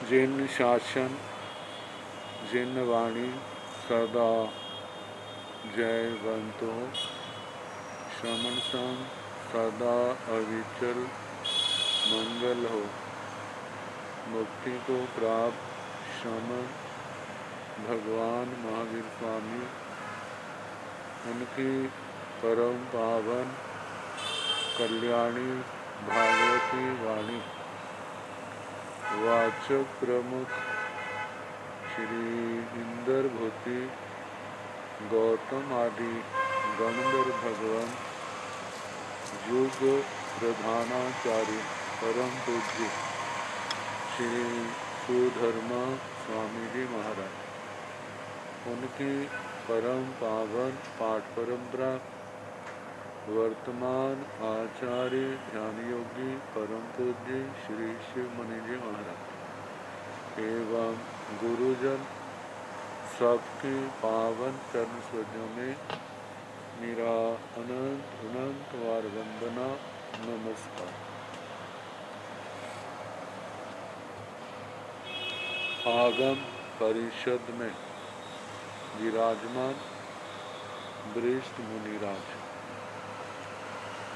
जिन शासन जिन वाणी सदा जयवंतो श्रमण संग सदा अविचल मंगल हो। मुक्ति को प्राप्त श्रमण भगवान महावीर स्वामी, उनकी परम पावन कल्याणी भागवती वाणी वाचक प्रमुख श्री इंदर भूति गौतम आदि गणधर भगवान युग प्रधानाचार्य परम पूज्य श्री सुधर्मा स्वामी जी महाराज, उनकी परम पावन पाठ परंपरा वर्तमान आचार्य ध्यान योगी परम पूज्य श्री शिव मुनि जी महाराज एवं गुरुजन सबकी पावन चरण स्पर्शों में मेरा अनंत अनंत बार वंदना नमस्कार। आगम परिषद में विराजमान वरिष्ठ मुनिराज,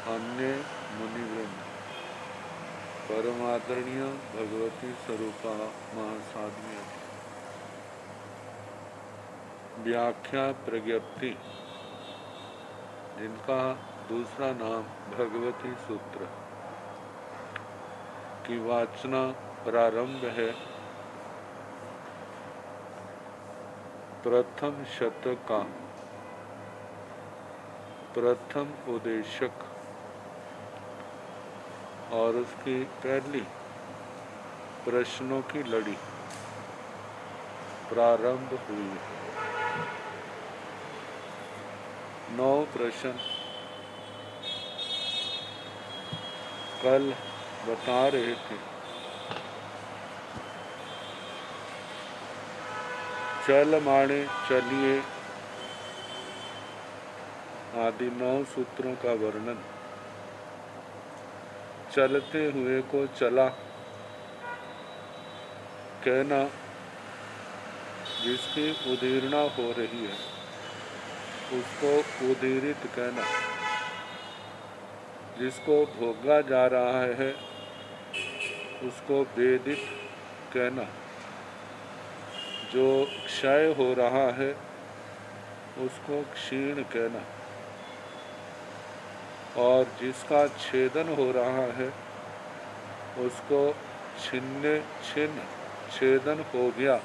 अन्य मुनिवृंद, परमादरणीय भगवती स्वरूपा महासाध्वी, व्याख्या प्रज्ञप्ति जिनका दूसरा नाम भगवती सूत्र की वाचना प्रारंभ है। प्रथम शतक का प्रथम उद्देशक और उसकी पहली प्रश्नों की लड़ी प्रारंभ हुई। 9 प्रश्न कल बता रहे थे। चल माने चलिए आदि 9 सूत्रों का वर्णन, चलते हुए को चला कहना, जिसकी उदीर्णा हो रही है उसको उदीरित कहना, जिसको भोगा जा रहा है उसको वेदित कहना, जो क्षय हो रहा है उसको क्षीण कहना, और जिसका छेदन हो रहा है उसको छिन्न छेदन हो गया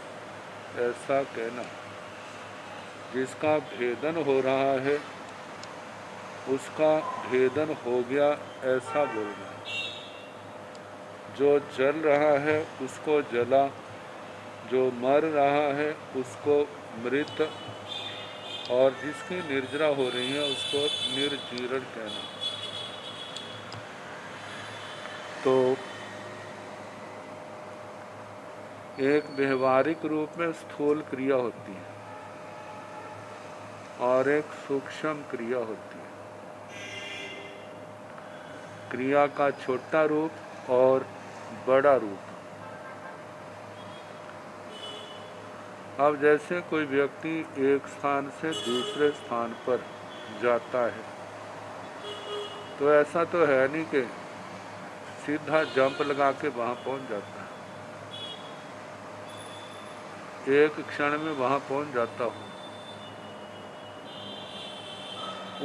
ऐसा कहना, जिसका भेदन हो रहा है उसका भेदन हो गया ऐसा बोलना, जो जल रहा है उसको जला, जो मर रहा है उसको मृत, और जिसकी निर्जरा हो रही है उसको निर्जीर्ण कहना। तो एक व्यवहारिक रूप में स्थूल क्रिया होती है और एक सूक्ष्म क्रिया होती है। क्रिया का छोटा रूप और बड़ा रूप। अब जैसे कोई व्यक्ति एक स्थान से दूसरे स्थान पर जाता है तो ऐसा तो है नहीं कि सीधा जंप लगा के वहां पहुंच जाता है, एक क्षण में वहां पहुंच जाता हूं।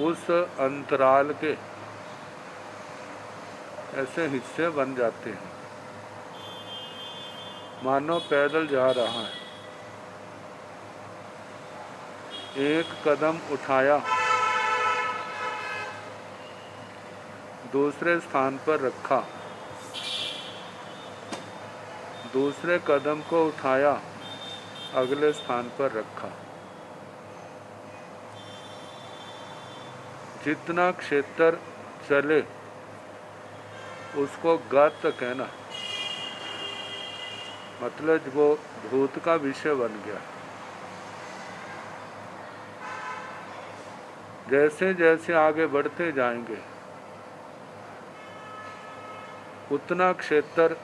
उस अंतराल के ऐसे हिस्से बन जाते हैं, मानो पैदल जा रहा है, एक कदम उठाया दूसरे स्थान पर रखा, दूसरे कदम को उठाया अगले स्थान पर रखा। जितना क्षेत्र चले उसको गत कहना, मतलब वो भूत का विषय बन गया। जैसे जैसे आगे बढ़ते जाएंगे उतना क्षेत्र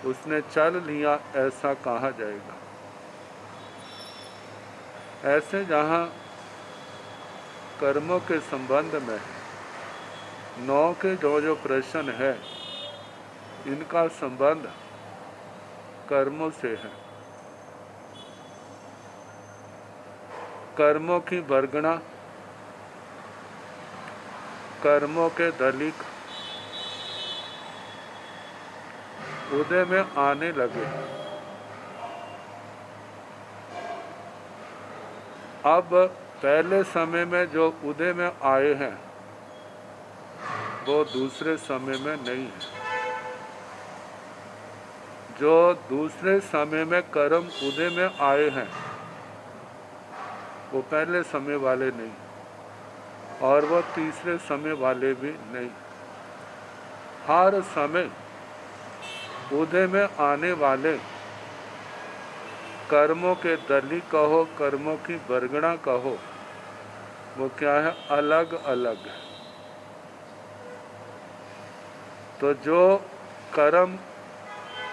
उसने चल लिया, ऐसा कहा जाएगा। ऐसे जहाँ कर्मों के संबंध में 9 के जो प्रश्न है, इनका संबंध कर्मों से है। कर्मों की वर्गणा, कर्मों के दलिक उदय में आने लगे। अब पहले समय में जो उदय में आए हैं वो दूसरे समय में नहीं है। जो दूसरे समय में कर्म उदय में आए हैं वो पहले समय वाले नहीं, और वो तीसरे समय वाले भी नहीं। हर समय उदय में आने वाले कर्मों के दली कहो, कर्मों की वर्गणा कहो, वो क्या है? अलग अलग है। तो जो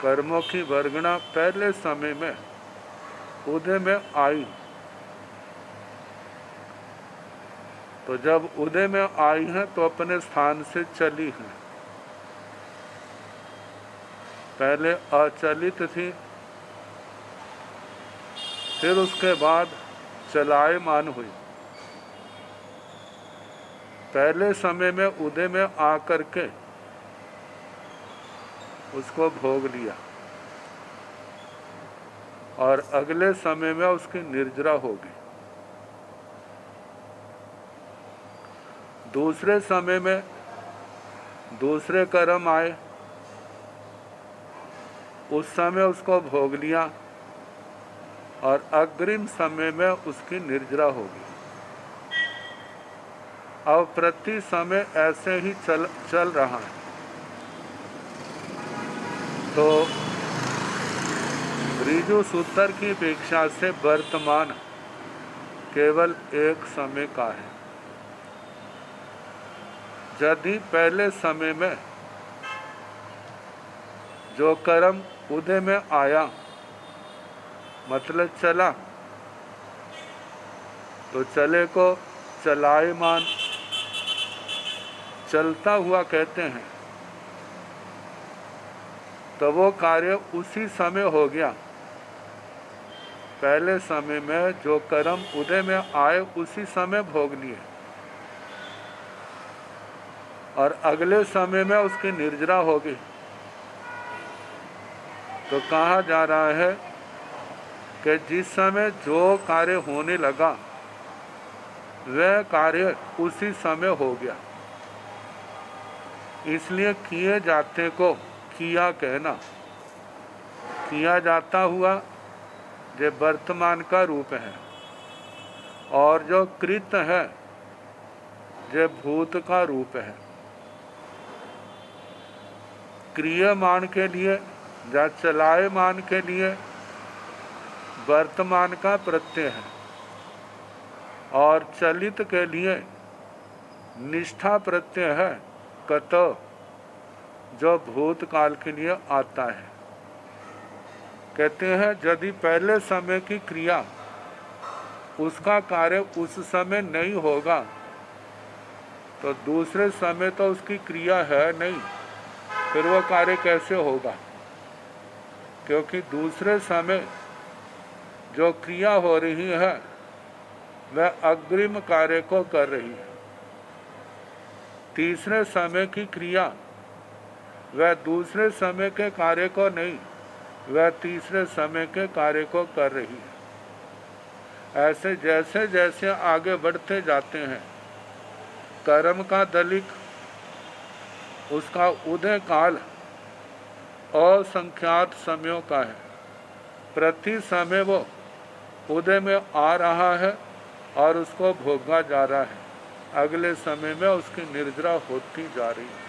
कर्मों की वर्गणा पहले समय में उदय में आई, तो जब उदय में आई हैं तो अपने स्थान से चली हैं। पहले अचलित थी, फिर उसके बाद चलायमान हुई। पहले समय में उदय में आकर के उसको भोग लिया, और अगले समय में उसकी निर्जरा होगी। दूसरे समय में दूसरे कर्म आए, उस समय उसको भोग लिया, और अग्रिम समय में उसकी निर्जरा होगी। अब प्रति समय ऐसे ही चल रहा है। तो ऋजु सूत्र की अपेक्षा से वर्तमान केवल एक समय का है। यदि पहले समय में जो कर्म उदय में आया, मतलब चला, तो चले को चलायमान, चलता हुआ कहते हैं, तो वो कार्य उसी समय हो गया। पहले समय में जो कर्म उदय में आए उसी समय भोग लिए, और अगले समय में उसकी निर्जरा होगी। तो कहा जा रहा है कि जिस समय जो कार्य होने लगा वह कार्य उसी समय हो गया। इसलिए किए जाते को किया कहना, किया जाता हुआ जो वर्तमान का रूप है, और जो कृत है जो भूत का रूप है। क्रियमान के लिए या चलायमान के लिए वर्तमान का प्रत्यय है, और चलित के लिए निष्ठा प्रत्यय है कत, जो भूतकाल के लिए आता है। कहते हैं यदि पहले समय की क्रिया उसका कार्य उस समय नहीं होगा तो दूसरे समय तो उसकी क्रिया है नहीं, फिर वो कार्य कैसे होगा? क्योंकि दूसरे समय जो क्रिया हो रही है वह अग्रिम कार्य को कर रही है। तीसरे समय की क्रिया वह दूसरे समय के कार्य को नहीं, वह तीसरे समय के कार्य को कर रही है। ऐसे जैसे जैसे आगे बढ़ते जाते हैं, कर्म का दलिक, उसका उदय काल असंख्यात समयों का है। प्रति समय वो उदय में आ रहा है और उसको भोगा जा रहा है, अगले समय में उसकी निर्जरा होती जा रही है।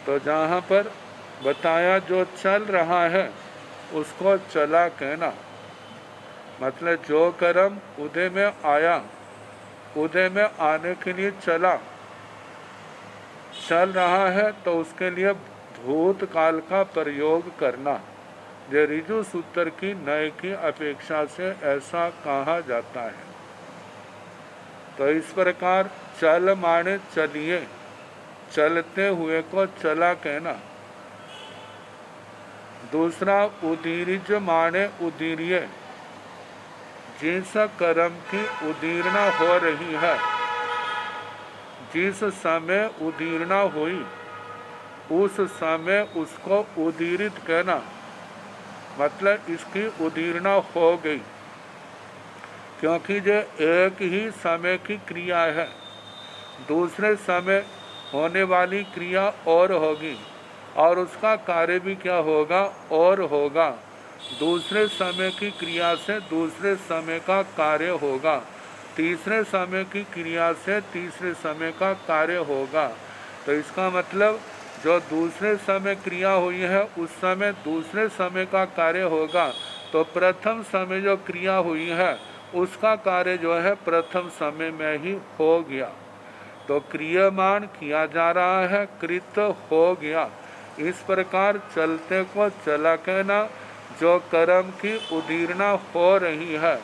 तो जहाँ पर बताया जो चल रहा है उसको चला कहना, मतलब जो कर्म उदय में आया, उदय में आने के लिए चल रहा है, तो उसके लिए भूतकाल का प्रयोग करना। ये ऋजु सूत्र की नए की अपेक्षा से ऐसा कहा जाता है। तो इस प्रकार चल माने चलिए, चलते हुए को चला कहना। दूसरा उदीरिज माने उदीरिये, जिस कर्म की उदीर्णा हो रही है, जिस समय उदीर्णा हुई उस समय उसको उदीरित कहना, मतलब इसकी उदीर्णा हो गई, क्योंकि ये एक ही समय की क्रिया है। दूसरे समय होने वाली क्रिया और होगी और उसका कार्य भी क्या होगा, और होगा। दूसरे समय की क्रिया से दूसरे समय का कार्य होगा, तीसरे समय की क्रिया से तीसरे समय का कार्य होगा। तो इसका मतलब जो दूसरे समय क्रिया हुई है उस समय दूसरे समय का कार्य होगा, तो प्रथम समय जो क्रिया हुई है उसका कार्य जो है प्रथम समय में ही हो गया। तो क्रियमान किया जा रहा है, कृत हो गया। इस प्रकार चलते को चला कहना। जो कर्म की उदीर्णा हो रही है,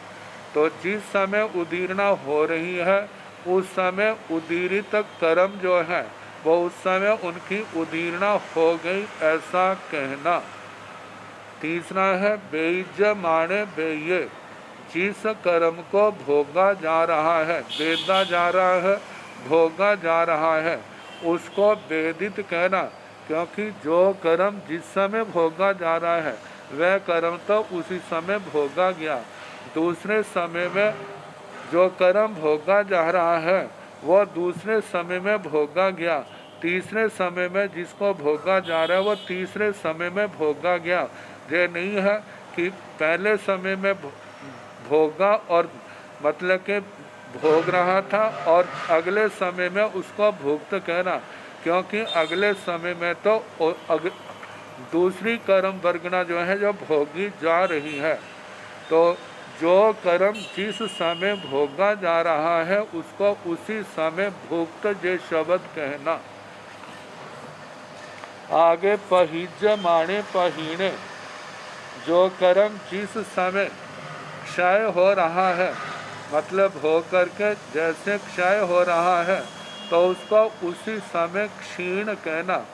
तो जिस समय उदीर्णा हो रही है उस समय उदीरित कर्म जो है वो उस समय उनकी उदीर्णा हो गई, ऐसा कहना। तीसरा है बेज माने बेये, जिस कर्म को भोगा जा रहा है, वेदा जा रहा है, भोगा जा रहा है, उसको वेदित कहना। क्योंकि जो कर्म जिस समय भोगा जा रहा है वह कर्म तो उसी समय भोगा गया। दूसरे समय में जो कर्म भोगा जा रहा है वो दूसरे समय में भोगा गया। तीसरे समय में जिसको भोगा जा रहा है वो तीसरे समय में भोगा गया। ये नहीं है कि पहले समय में भोगा और मतलब के भोग रहा था और अगले समय में उसको भुक्त कहना, क्योंकि अगले समय में तो दूसरी कर्म वर्गना जो है जो भोगी जा रही है। तो जो कर्म जिस समय भोगा जा रहा है उसको उसी समय भुक्त जे शब्द कहना। आगे पहिज माने पहीने, जो कर्म जिस समय क्षय हो रहा है, मतलब हो करके जैसे क्षय हो रहा है तो उसको उसी समय क्षीण कहना।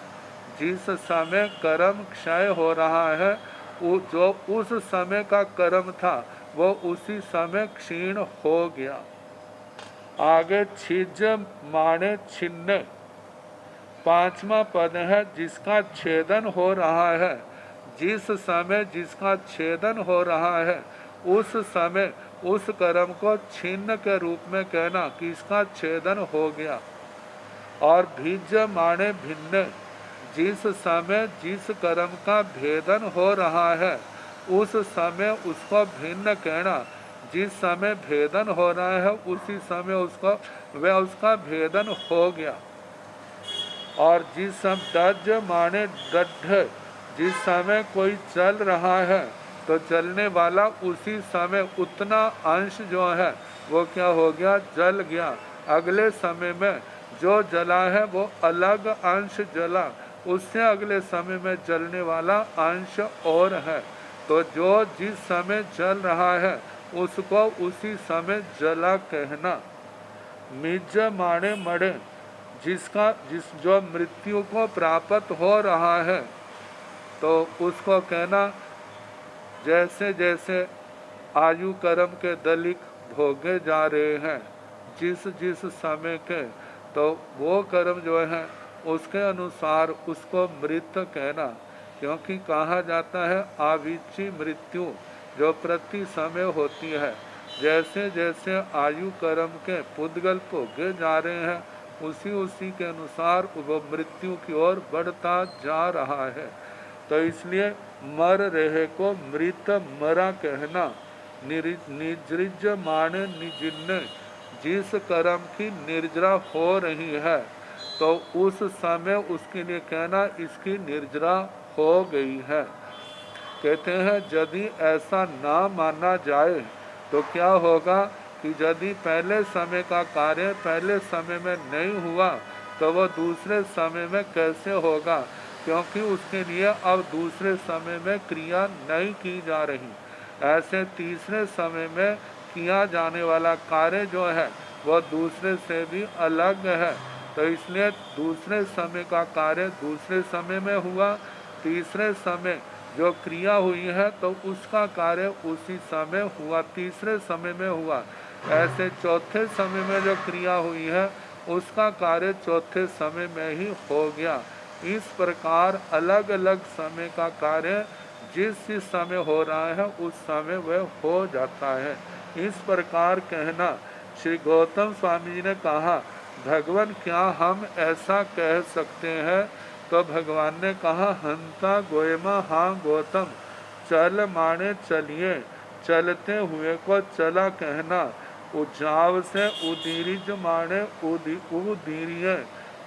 जिस समय कर्म क्षय हो रहा है जो उस समय का कर्म था वो उसी समय क्षीण हो गया। आगे छिज माने छिन्न, पांचवा पद है जिसका छेदन हो रहा है। जिस समय जिसका छेदन हो रहा है उस समय उस कर्म को छिन्न के रूप में कहना कि इसका छेदन हो गया। और भिज माने भिन्न, जिस समय जिस कर्म का भेदन हो रहा है उस समय उसको भिन्न कहना। जिस समय भेदन हो रहा है उसी समय उसको वह उसका भेदन हो गया। और जिस समय दज माने दढ़, जिस समय कोई चल रहा है तो चलने वाला उसी समय उतना अंश जो है वो क्या हो गया, जल गया। अगले समय में जो जला है वो अलग अंश जला, उससे अगले समय में जलने वाला अंश और है। तो जो जिस समय जल रहा है उसको उसी समय जला कहना। मिज माने मड़े, जिस जो मृत्यु को प्राप्त हो रहा है तो उसको कहना। जैसे जैसे आयु कर्म के दलिक भोगे जा रहे हैं जिस जिस समय के, तो वो कर्म जो है उसके अनुसार उसको मृत कहना। क्योंकि कहा जाता है आविची मृत्यु जो प्रति समय होती है। जैसे जैसे आयु कर्म के पुद्गल भोगे जा रहे हैं उसी के अनुसार वो मृत्यु की ओर बढ़ता जा रहा है। तो इसलिए मर रहे को मृत मरा कहना। निजृज माने निजिन्न, जिस कर्म की निर्जरा हो रही है तो उस समय उसके लिए कहना इसकी निर्जरा हो गई है। कहते हैं यदि ऐसा ना माना जाए तो क्या होगा कि यदि पहले समय का कार्य पहले समय में नहीं हुआ तो वह दूसरे समय में कैसे होगा। क्योंकि उसके लिए अब दूसरे समय में क्रिया नहीं की जा रही। ऐसे तीसरे समय में किया जाने वाला कार्य जो है वह दूसरे से भी अलग है। तो इसलिए दूसरे समय का कार्य दूसरे समय में हुआ, तीसरे समय जो क्रिया हुई है तो उसका कार्य उसी समय हुआ, तीसरे समय में हुआ। ऐसे चौथे समय में जो क्रिया हुई है उसका कार्य चौथे समय में ही हो गया। इस प्रकार अलग अलग समय का कार्य जिस समय हो रहा है उस समय वह हो जाता है। इस प्रकार कहना। श्री गौतम स्वामी जी ने कहा, भगवान क्या हम ऐसा कह सकते हैं? तो भगवान ने कहा, हंता गोयमा हाँ गौतम, चल माने चलिए, चलते हुए को चला कहना। उज्जाव से उदीरिज माने उदीर्य,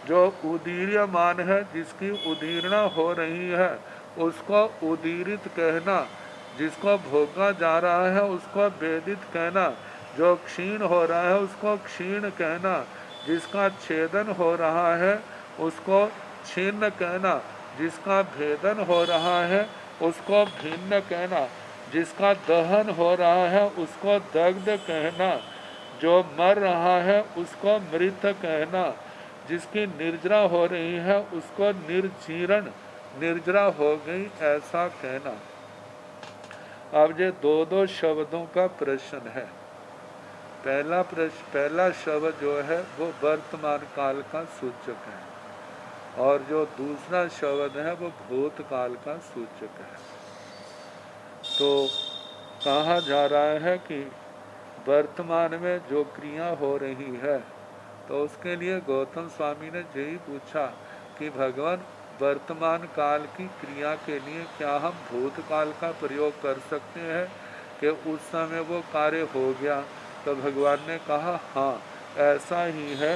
जो उदीर्यमान है, जिसकी उदीर्णा हो रही है उसको उदीरित कहना। जिसको भोगा जा रहा है उसको वेदित कहना। जो क्षीण हो रहा है उसको क्षीण कहना। जिसका छेदन हो रहा है उसको छिन्न कहना। जिसका भेदन हो रहा है उसको भिन्न कहना। जिसका दहन हो रहा है उसको दग्ध कहना। जो मर रहा है उसको मृत कहना। जिसकी निर्जरा हो रही है उसको निर्जीर्ण, निर्जरा हो गई ऐसा कहना। अब ये दो दो शब्दों का प्रश्न है। पहला शब्द जो है वो वर्तमान काल का सूचक है और जो दूसरा शब्द है वो भूतकाल का सूचक है। तो कहा जा रहा है कि वर्तमान में जो क्रिया हो रही है तो उसके लिए गौतम स्वामी ने यही पूछा कि भगवान वर्तमान काल की क्रिया के लिए क्या हम भूतकाल का प्रयोग कर सकते हैं कि उस समय वो कार्य हो गया? तो भगवान ने कहा हाँ ऐसा ही है।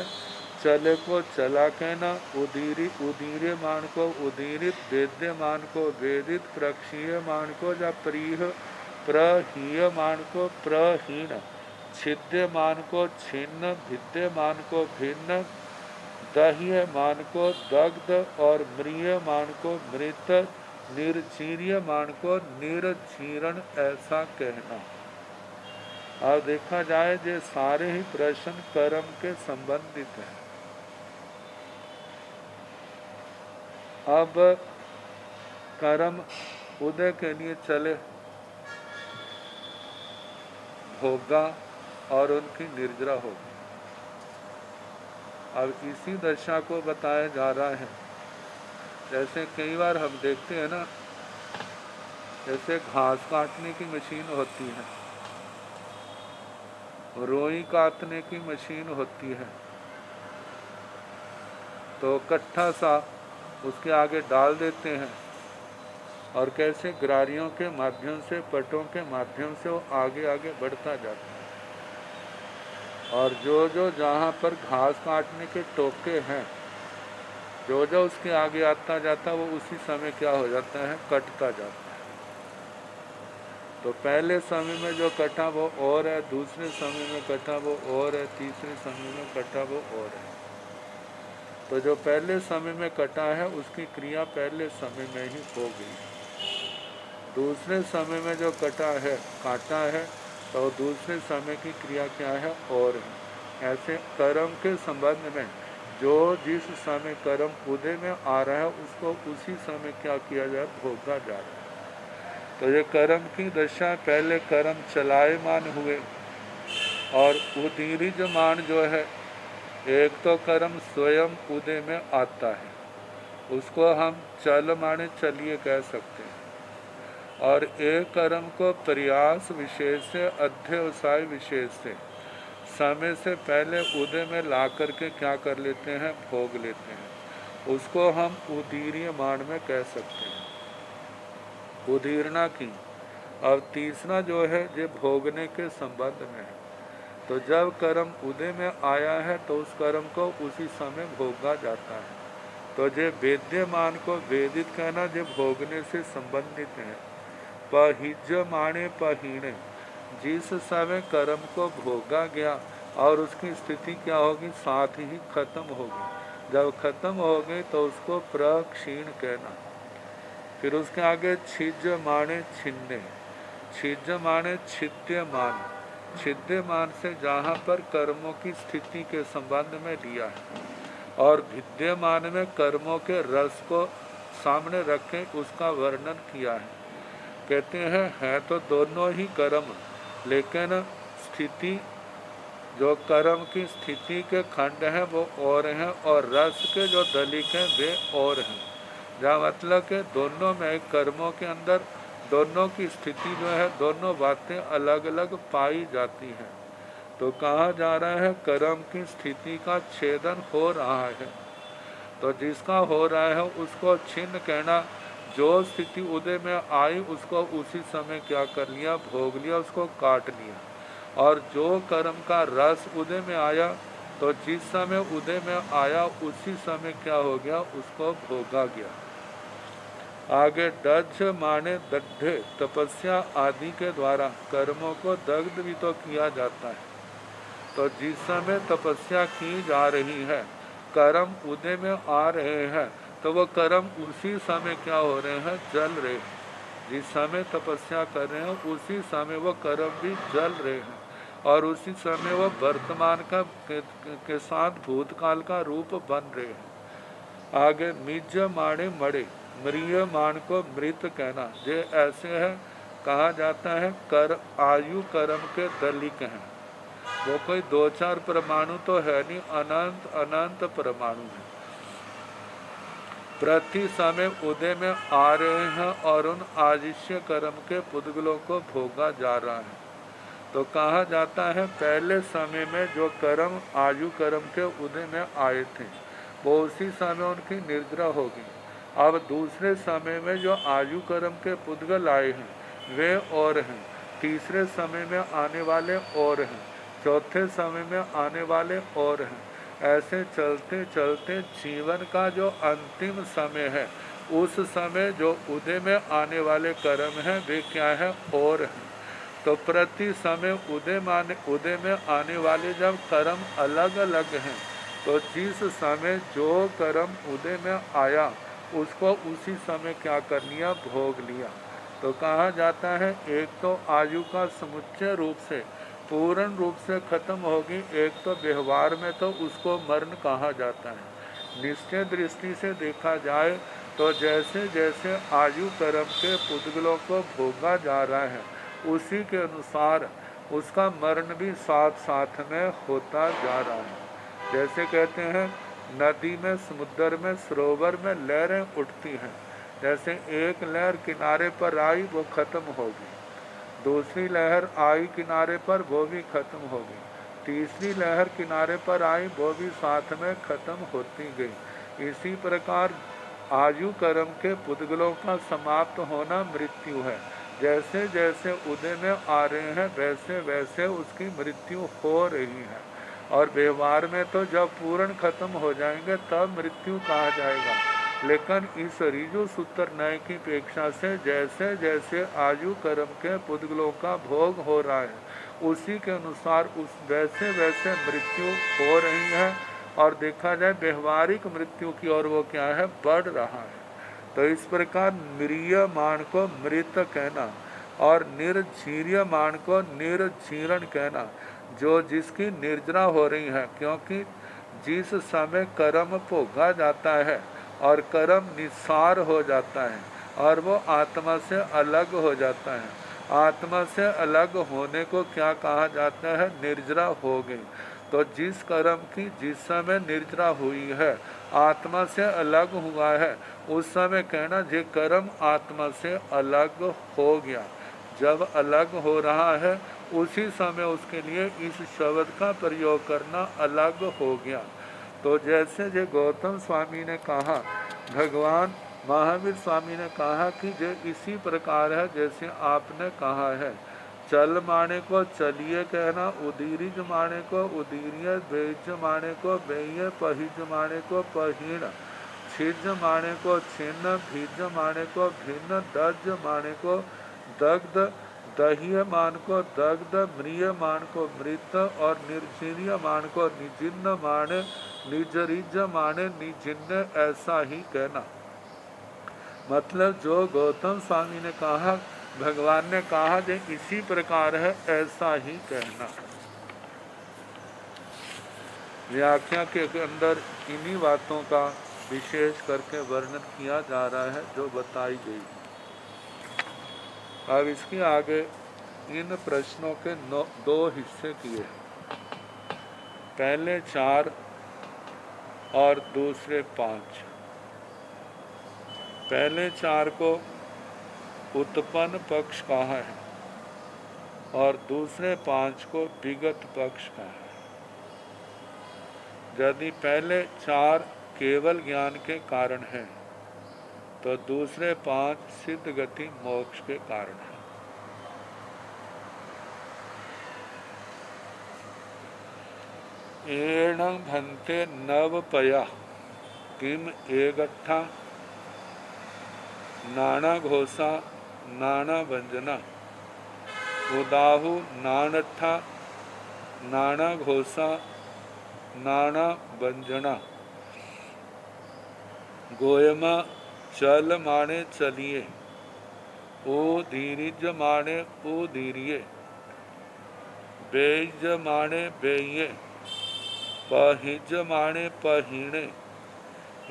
चले को चला कहना, उदीर्यमान को उदीरित, वेद्यमान को वेदित, प्रक्षीयमान को या प्रहीयमान को प्रहीण, छिद्यमान को छिन्न, भिद्यमान को भिन्न, दह्यमान को दग्ध और म्रियमान को मृत, निर्जीर्यमान को निर्जीर्ण ऐसा कहना। और देखा जाए ये सारे ही प्रश्न कर्म के संबंधित हैं। अब कर्म उदय के लिए चले, भोगा और उनकी निर्जरा होगी। अब इसी दशा को बताया जा रहा है। जैसे कई बार हम देखते हैं ना, जैसे घास काटने की मशीन होती है, रोई काटने की मशीन होती है, तो कट्ठा सा उसके आगे डाल देते हैं और कैसे गरारियों के माध्यम से, पटों के माध्यम से वो आगे आगे बढ़ता जाता है। और जो जो जहाँ पर घास काटने के टोके हैं, जो जो उसके आगे आता जाता वो उसी समय क्या हो जाता है, कटता जाता है। तो पहले समय में जो कटा वो और है, दूसरे समय में कटा वो और है, तीसरे समय में कटा वो और है। तो जो पहले समय में कटा है उसकी क्रिया पहले समय में ही हो गई। दूसरे समय में जो कटा है, काटा है, तो दूसरे समय की क्रिया क्या है, और है। ऐसे कर्म के संबंध में जो जिस समय कर्म उदय में आ रहा है उसको उसी समय क्या किया जाए, भोगा जा रहा है। तो ये कर्म की दशा, पहले कर्म चलायमान हुए और उदीरिजमान जो है, एक तो कर्म स्वयं उदय में आता है, उसको हम चल माने चलिए कह सकते हैं। और एक कर्म को प्रयास विशेष से, अध्यवसाय विशेष से, समय से पहले उदय में ला करके क्या कर लेते हैं, भोग लेते हैं, उसको हम उदीर्यमान में कह सकते हैं, उदीर्णा की। और तीसरा जो है ये भोगने के संबंध में है। तो जब कर्म उदय में आया है तो उस कर्म को उसी समय भोगा जाता है। तो ये वेद्यमान को वेदित कहना, ये भोगने से संबंधित है। पहिज्यमाने पहीणे, जिस समय कर्म को भोगा गया और उसकी स्थिति क्या होगी, साथ ही खत्म होगी, जब खत्म हो गई तो उसको प्रक्षीण कहना। फिर उसके आगे छिज माने छिन्ने, छिज माने छिद्यमान, छिद्यमान से जहाँ पर कर्मों की स्थिति के संबंध में लिया है, और विद्यमान में कर्मों के रस को सामने रखे उसका वर्णन किया है। कहते हैं है तो दोनों ही कर्म, लेकिन स्थिति जो कर्म की स्थिति के खंड हैं वो और हैं, और रस के जो दलिक हैं वे और हैं। जहाँ मतलब के दोनों में कर्मों के अंदर दोनों की स्थिति जो है, दोनों बातें अलग अलग पाई जाती हैं। तो कहा जा रहा है कर्म की स्थिति का छेदन हो रहा है, तो जिसका हो रहा है उसको छिन्न कहना। जो स्थिति उदय में आई उसको उसी समय क्या कर लिया, भोग लिया, उसको काट लिया। और जो कर्म का रस उदय में आया, तो जिस समय उदय में आया उसी समय क्या हो गया, उसको भोगा गया। आगे दक्ष माने दग्धे, तपस्या आदि के द्वारा कर्मों को दग्ध भी तो किया जाता है। तो जिस समय तपस्या की जा रही है, कर्म उदय में आ रहे हैं, तो वो कर्म उसी समय क्या हो रहे हैं, जल रहे हैं। जिस समय तपस्या कर रहे हैं उसी समय वो कर्म भी जल रहे हैं, और उसी समय वो वर्तमान का के साथ भूतकाल का रूप बन रहे हैं। आगे मिज माणे मड़े, मृय मान को मृत कहना। ये ऐसे है, कहा जाता है कर आयु कर्म के दलिक हैं। वो कोई दो चार परमाणु तो है नहीं, अनंत अनंत परमाणु है। प्रति समय उदय में आ रहे हैं और उन आजिष्य कर्म के पुद्गलों को भोगा जा रहा है। तो कहा जाता है पहले समय में जो कर्म आयु कर्म के उदय में आए थे वो उसी समय उनकी निर्जरा होगी। अब दूसरे समय में जो आयु कर्म के पुद्गल आए हैं वे और हैं, तीसरे समय में आने वाले और हैं, चौथे समय में आने वाले और हैं। ऐसे चलते चलते जीवन का जो अंतिम समय है, उस समय जो उदय में आने वाले कर्म हैं वे क्या है, और हैं। तो प्रति समय उदय में आने वाले जब कर्म अलग अलग हैं, तो जिस समय जो कर्म उदय में आया उसको उसी समय क्या कर लिया, भोग लिया। तो कहा जाता है एक तो आयु का समुच्चय रूप से पूर्ण रूप से खत्म होगी, एक तो व्यवहार में तो उसको मरण कहा जाता है। निश्चय दृष्टि से देखा जाए तो जैसे जैसे आयु कर्म के पुद्गलों को भोगा जा रहा है उसी के अनुसार उसका मरण भी साथ साथ में होता जा रहा है। जैसे कहते हैं नदी में, समुद्र में, सरोवर में लहरें उठती हैं। जैसे एक लहर किनारे पर आई वो खत्म होगी, दूसरी लहर आई किनारे पर वो भी खत्म होगी, तीसरी लहर किनारे पर आई वो भी साथ में खत्म होती गई। इसी प्रकार आयु कर्म के पुद्गलों का समाप्त होना मृत्यु है। जैसे जैसे उदय में आ रहे हैं वैसे वैसे उसकी मृत्यु हो रही है, और व्यवहार में तो जब पूर्ण खत्म हो जाएंगे तब मृत्यु कहा जाएगा। लेकिन इस ऋजु सूत्र न्याय की अपेक्षा से जैसे जैसे आयु कर्म के पुद्गलों का भोग हो रहा है उसी के अनुसार उस वैसे वैसे मृत्यु हो रही है, और देखा जाए व्यवहारिक मृत्यु की ओर वो क्या है, बढ़ रहा है। तो इस प्रकार म्रियमाण को मृत कहना और निर्जीर्यमाण को निर्जीर्ण कहना, जो जिसकी निर्जरा हो रही है, क्योंकि जिस समय कर्म भोगा जाता है और कर्म निस्सार हो जाता है और वो आत्मा से अलग हो जाता है, आत्मा से अलग होने को क्या कहा जाता है, निर्जरा हो गई। तो जिस कर्म की जिस समय निर्जरा हुई है, आत्मा से अलग हुआ है, उस समय कहना जे कर्म आत्मा से अलग हो गया। जब अलग हो रहा है उसी समय उसके लिए इस शब्द का प्रयोग करना अलग हो गया। तो जैसे जो गौतम स्वामी ने कहा, भगवान महावीर स्वामी ने कहा कि जो इसी प्रकार है जैसे आपने कहा है। चल माने को चलिए कहना, उदीरिज माने को उदीरिय, बेज माने को बेय, पहिज माने को पहीण, छिज माने को छिन्न, भीज माने को भिन्न, दज माने को दग्ध, दह्य मान को दग्ध, म्रिय मान को मृत और निर्जीर्य मान को निजिन्न मान निज रिज माने निजिन्ने ऐसा ही कहना। मतलब जो गौतम स्वामी ने कहा, भगवान ने कहा जो इसी प्रकार है ऐसा ही कहना। व्याख्या के अंदर इन्हीं बातों का विशेष करके वर्णन किया जा रहा है जो बताई गई। अब इसके आगे इन प्रश्नों के 2 हिस्से किए हैं, पहले 4 और दूसरे 5। पहले 4 को उत्पन्न पक्ष कहा है और दूसरे 5 को विगत पक्ष कहा है। यदि पहले 4 केवल ज्ञान के कारण है तो दूसरे 5 सिद्ध गति मोक्ष के कारण है। एण भंते नवपया किम एगट्ठा नाना घोषा नाना व्यंजना उदाहु नानट्ठा नाना घोषा नाना व्यंजना गोयमा चल माने चलिए ओ धीरिज माने ओ धीरिये बेज माने बेये पहिज माने पहीणे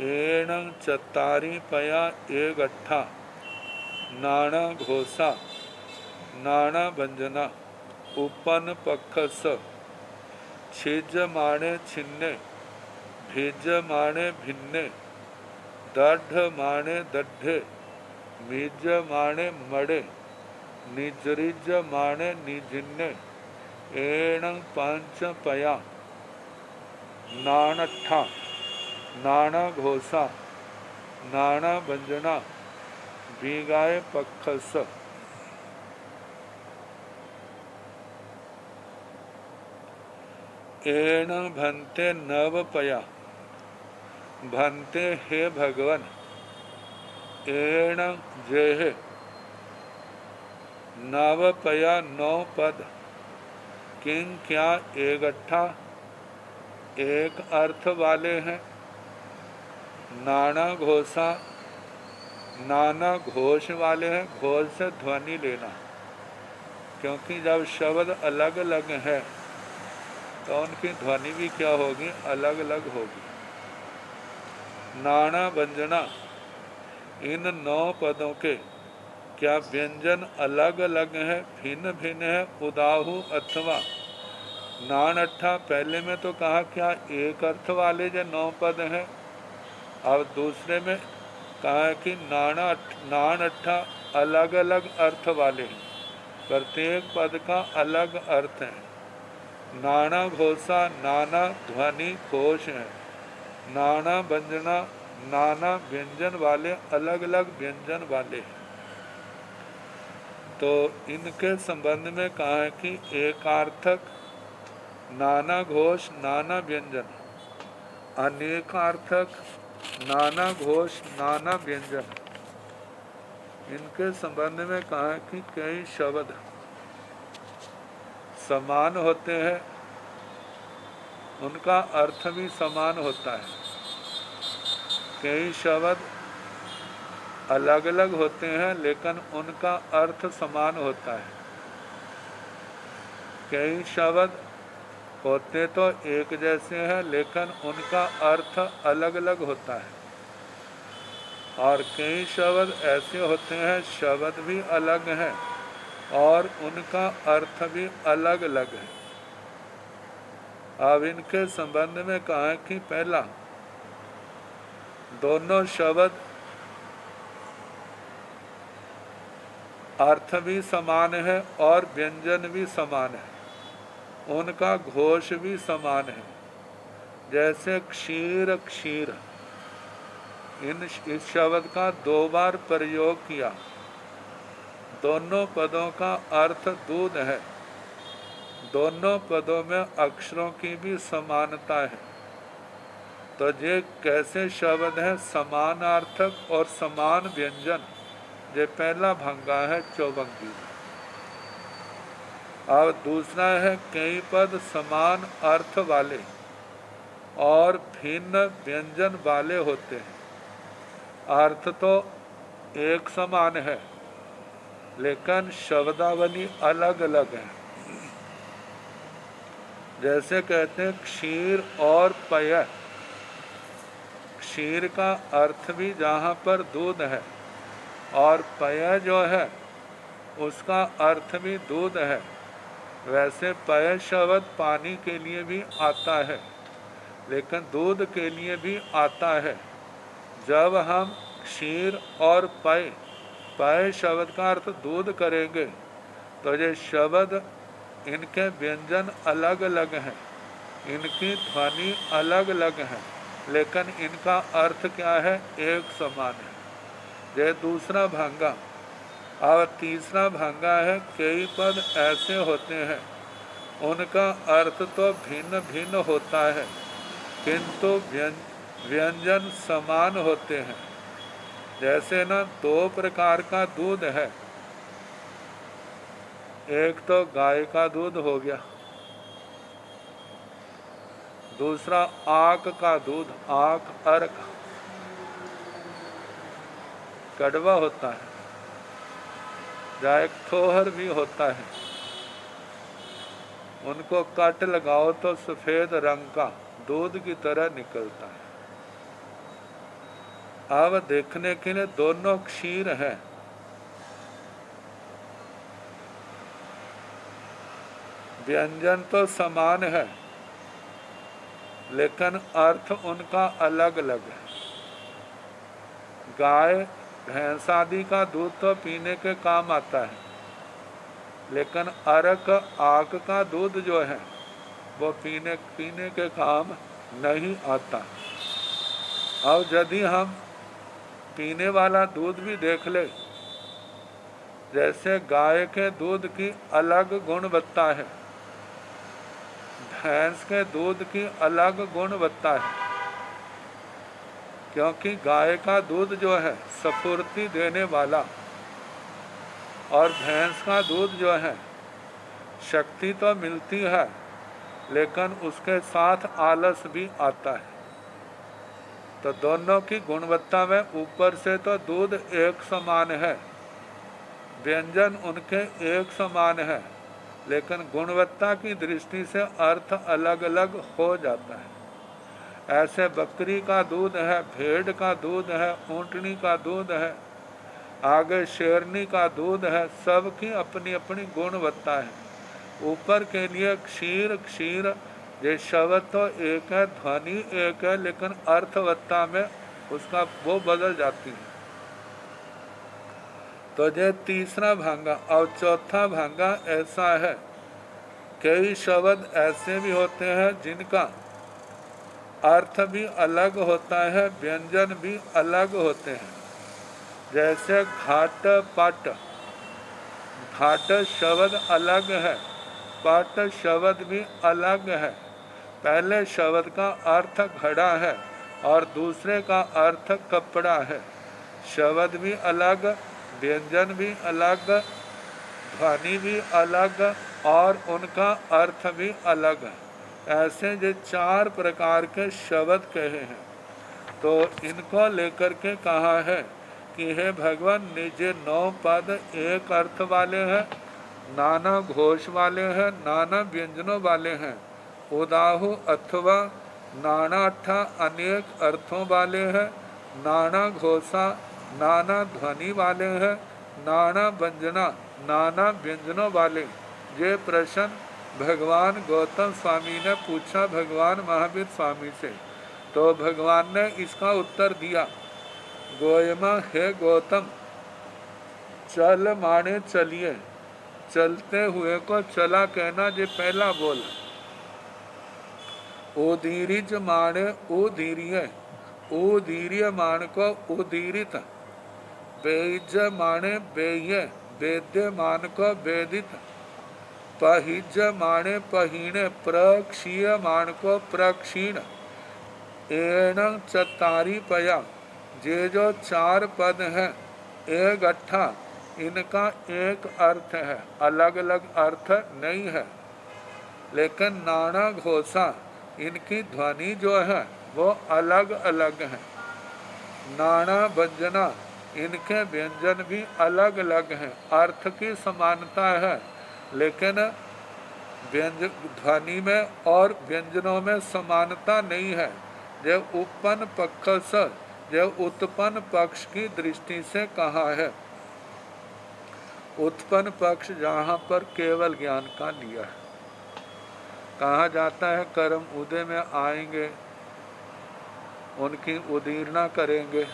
एण चतारी पया एगट्ठा नाना घोषा नाना व्यंजना उपन पखस छिज माने छिन्ने भिज माने भिन्ने दढ़ माने दढ़े मिज माने मड़े निजरिज माने निजिन्ने एण पंच पया नानट्ठा नाना घोषा नाना व्यंजना बीगाए पखस। एण भंते नवपया भंते हे भगवन एण जेह नवपया 9 पद किंग क्या एगट्ठा एक अर्थ वाले हैं नाना घोषा नाना घोष वाले हैं। घोष से ध्वनि लेना, क्योंकि जब शब्द अलग अलग है तो उनकी ध्वनि भी क्या होगी, अलग अलग होगी। नाना व्यंजना इन 9 पदों के क्या व्यंजन अलग अलग है, भिन्न भिन्न है। उदाहु अथवा नानट्ठा पहले में तो कहा क्या एक अर्थ वाले जो 9 पद हैं, अब दूसरे में कहा कि नानट्ठा अलग अलग अर्थ वाले हैं, प्रत्येक पद का अलग अर्थ है। नाना घोषा नाना ध्वनि घोष है, नाना व्यंजना नाना व्यंजन वाले अलग अलग व्यंजन वाले हैं। तो इनके संबंध में कहा है कि एकार्थक नाना घोष नाना व्यंजन, अनेकार्थक नाना घोष नाना व्यंजन। इनके संबंध में कहा है कि कई शब्द समान होते हैं, उनका अर्थ भी समान होता है। कई शब्द अलग अलग होते हैं लेकिन उनका अर्थ समान होता है। कई शब्द होते तो एक जैसे हैं लेकिन उनका अर्थ अलग अलग होता है। और कई शब्द ऐसे होते हैं, शब्द भी अलग हैं और उनका अर्थ भी अलग अलग है। अब इनके संबंध में कहा है कि पहला, दोनों शब्द अर्थ भी समान है और व्यंजन भी समान है, उनका घोष भी समान है। जैसे क्षीर क्षीर, इस शब्द का 2 बार प्रयोग किया, दोनों पदों का अर्थ दूध है, दोनों पदों में अक्षरों की भी समानता है। तो ये कैसे शब्द हैं, समानार्थक और समान व्यंजन। ये पहला भंगा है चौबंगी। और दूसरा है कई पद समान अर्थ वाले, और भिन्न व्यंजन वाले होते हैं। अर्थ तो एक समान है, लेकिन शब्दावली अलग अलग है। जैसे कहते हैं क्षीर और पय। क्षीर का अर्थ भी जहाँ पर दूध है, और पय जो है उसका अर्थ भी दूध है। वैसे पय शब्द पानी के लिए भी आता है, लेकिन दूध के लिए भी आता है। जब हम क्षीर और पय, पय शब्द का अर्थ दूध करेंगे, तो ये शब्द इनके व्यंजन अलग अलग हैं, इनकी ध्वनि अलग अलग है, लेकिन इनका अर्थ क्या है? एक समान है। ये दूसरा भांगा। और तीसरा भांगा है कई पद ऐसे होते हैं उनका अर्थ तो भिन्न भिन्न होता है, किंतु व्यंजन समान होते हैं। जैसे ना दो प्रकार का दूध है, एक तो गाय का दूध हो गया, दूसरा आक का दूध। आक अर्क कड़वा होता है, एक थोहर भी होता है। उनको कट लगाओ तो सफेद रंग का दूध की तरह निकलता है। अब देखने के लिए दोनों क्षीर है, व्यंजन तो समान है, लेकिन अर्थ उनका अलग अलग है। गाय भैंस आदि का दूध तो पीने के काम आता है, लेकिन अर्क आक का दूध जो है वो पीने के काम नहीं आता। अब यदि हम पीने वाला दूध भी देख ले, जैसे गाय के दूध की अलग गुणवत्ता है, भैंस के दूध की अलग गुणवत्ता है, क्योंकि गाय का दूध जो है स्फूर्ति देने वाला, और भैंस का दूध जो है शक्ति तो मिलती है, लेकिन उसके साथ आलस भी आता है। तो दोनों की गुणवत्ता में ऊपर से तो दूध एक समान है, व्यंजन उनके एक समान है, लेकिन गुणवत्ता की दृष्टि से अर्थ अलग अलग हो जाता है। ऐसे बकरी का दूध है, भेड़ का दूध है, ऊँटनी का दूध है, आगे शेरनी का दूध है, सबकी अपनी अपनी गुणवत्ता है। ऊपर के लिए क्षीर क्षीर ये शब्द तो एक है, ध्वनि एक है, लेकिन अर्थवत्ता में उसका वो बदल जाती है। तो ये तीसरा भांगा। और चौथा भांगा ऐसा है, कई शब्द ऐसे भी होते हैं जिनका अर्थ भी अलग होता है, व्यंजन भी अलग होते हैं। जैसे घाट पट, घाट शब्द अलग है, पट शब्द भी अलग है। पहले शब्द का अर्थ घड़ा है और दूसरे का अर्थ कपड़ा है। शब्द भी अलग, व्यंजन भी अलग, ध्वनि भी अलग, और उनका अर्थ भी अलग है। ऐसे जो 4 प्रकार के शब्द कहे हैं, तो इनको लेकर के कहा है कि हे भगवान, निजे 9 पद एक अर्थ वाले हैं, नाना घोष वाले हैं, नाना व्यंजनों वाले हैं। उदाहु अथवा नाना अट्ठा अनेक अर्थों वाले हैं, नाना घोषा नाना ध्वनि वाले हैं, नाना व्यंजना नाना व्यंजनों वाले। ये प्रश्न भगवान गौतम स्वामी ने पूछा भगवान महावीर स्वामी से, तो भगवान ने इसका उत्तर दिया, गोयमा हे गौतम, चल माने चलिए, चलते हुए को चला कहना जे पहला बोल। उदीरिज माने उदीरिय, उदीरिय मान को उदीरित। बेज माने बेय, वेद्य मान को वेदित। पहिज माने पहिणे, प्रक्षीय मान को प्रक्षीण। एण चतारी पया, ये जो 4 पद हैं, एक अट्ठा, इनका एक अर्थ है, अलग अलग अर्थ नहीं है। लेकिन नाना घोषा, इनकी ध्वनि जो है वो अलग अलग है। नाना व्यंजना, इनके व्यंजन भी अलग अलग हैं। अर्थ की समानता है लेकिन ध्वनि में और व्यंजनों में समानता नहीं है। जब उत्पन्न पक्ष जब उत्पन्न पक्ष की दृष्टि से कहा है, उत्पन्न पक्ष जहाँ पर केवल ज्ञान का लिया है, कहा जाता है कर्म उदय में आएंगे, उनकी उदीर्णा करेंगे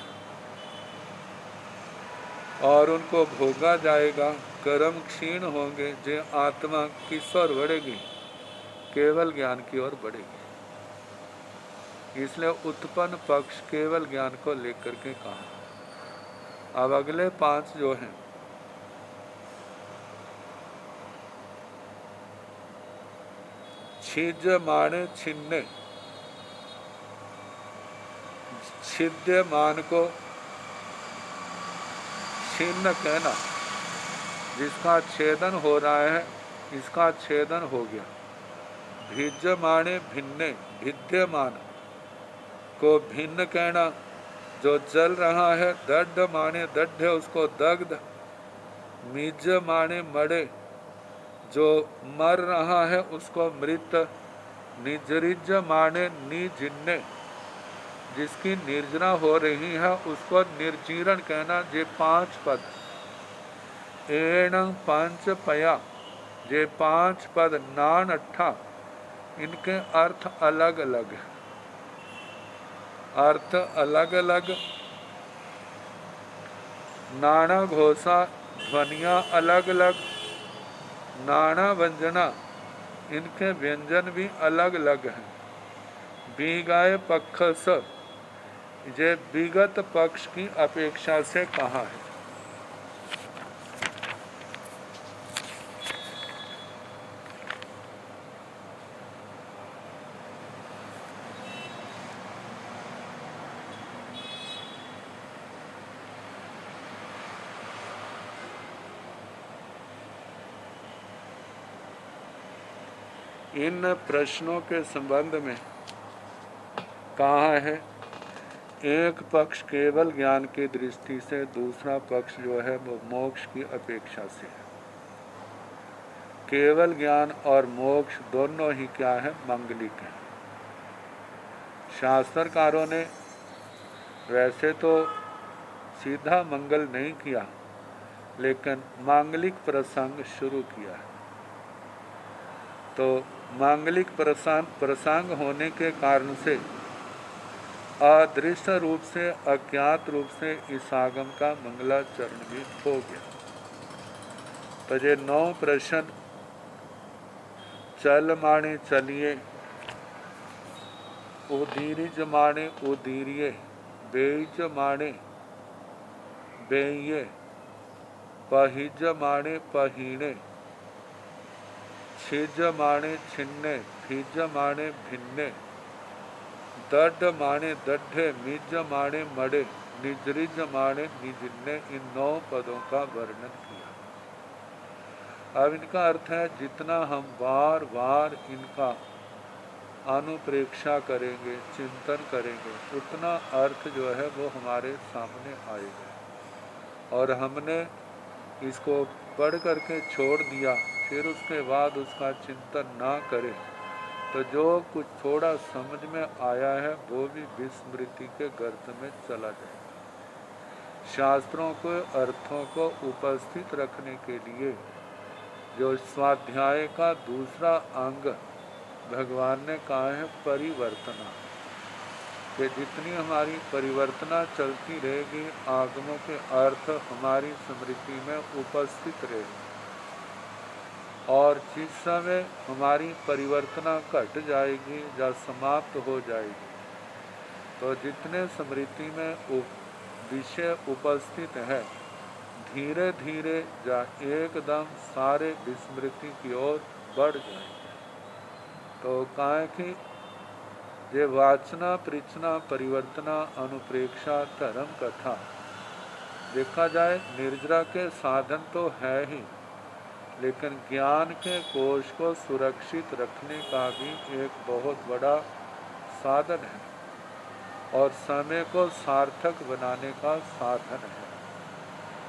और उनको भोगा जाएगा, कर्म क्षीण होंगे, जे आत्मा किस ओर बढ़ेगी, केवल ज्ञान की ओर बढ़ेगी। इसलिए उत्पन्न पक्ष केवल ज्ञान को लेकर के कहा। अब अगले 5 जो हैं, छिद्यमाने छिन्ने, छिद्यमान को छिन्न कहना, जिसका छेदन हो रहा है, इसका छेदन हो गया। भिद्यमाने भिन्ने, भिद्यमान को भिन्न कहना, जो जल रहा है। दड्ड माने दड्ढ, उसको दग्ध। मिज माने मड़े, जो मर रहा है उसको मृत। निजरिज माने निजिन्ने, जिसकी निर्जना हो रही है उसको निर्जीरण कहना। ये 5 पद। एण पंच पया, ये 5 पद नान अट्ठा, इनके अर्थ अलग अलग है। अर्थ अलग अलग। नाना घोषा, ध्वनियाँ अलग अलग। नाना व्यंजना, इनके व्यंजन भी अलग अलग हैं। बीगाए पक्ष, ये विगत पक्ष की अपेक्षा से कहा है। इन प्रश्नों के संबंध में कहा है, एक पक्ष केवल ज्ञान की दृष्टि से, दूसरा पक्ष जो है वो मोक्ष की अपेक्षा से है। केवल ज्ञान और मोक्ष दोनों ही क्या है, मांगलिक है। शास्त्रकारों ने वैसे तो सीधा मंगल नहीं किया, लेकिन मांगलिक प्रसंग शुरू किया है। तो मांगलिक प्रसंग होने के कारण से अदृश्य रूप से, अज्ञात रूप से इस आगम का मंगलाचरण भी हो गया। तो ये 9 प्रश्न, चल माने चलिए, उदीरिज माने उदीरिये, बेइज माने बेइये, पहिज माने पहिणे, छिज माने छिन्ने, फिज माने भिन्ने, दड्ड माने दड्ढे, मिज माने मड़े, निजरिज माने निजिन्ने, इन 9 पदों का वर्णन किया। अब इनका अर्थ है, जितना हम बार बार इनका अनुप्रेक्षा करेंगे, चिंतन करेंगे, उतना अर्थ जो है वो हमारे सामने आएगा। और हमने इसको पढ़ करके छोड़ दिया, फिर उसके बाद उसका चिंतन ना करें, तो जो कुछ थोड़ा समझ में आया है वो भी विस्मृति के गर्त में चला जाएगा। शास्त्रों के अर्थों को उपस्थित रखने के लिए जो स्वाध्याय का दूसरा अंग भगवान ने कहा है, परिवर्तना, कि जितनी हमारी परिवर्तना चलती रहेगी, आगमों के अर्थ हमारी स्मृति में उपस्थित रहेगी। और जिस समय हमारी परिवर्तना घट जाएगी या समाप्त हो जाएगी, तो जितने स्मृति में विषय उपस्थित है, धीरे धीरे या एकदम सारे विस्मृति की ओर बढ़ जाएंगे। तो कहा कि ये वाचना, पृच्छना, परिवर्तना, अनुप्रेक्षा, धर्म कथा, देखा जाए निर्जरा के साधन तो है ही, लेकिन ज्ञान के कोश को सुरक्षित रखने का भी एक बहुत बड़ा साधन है और समय को सार्थक बनाने का साधन है।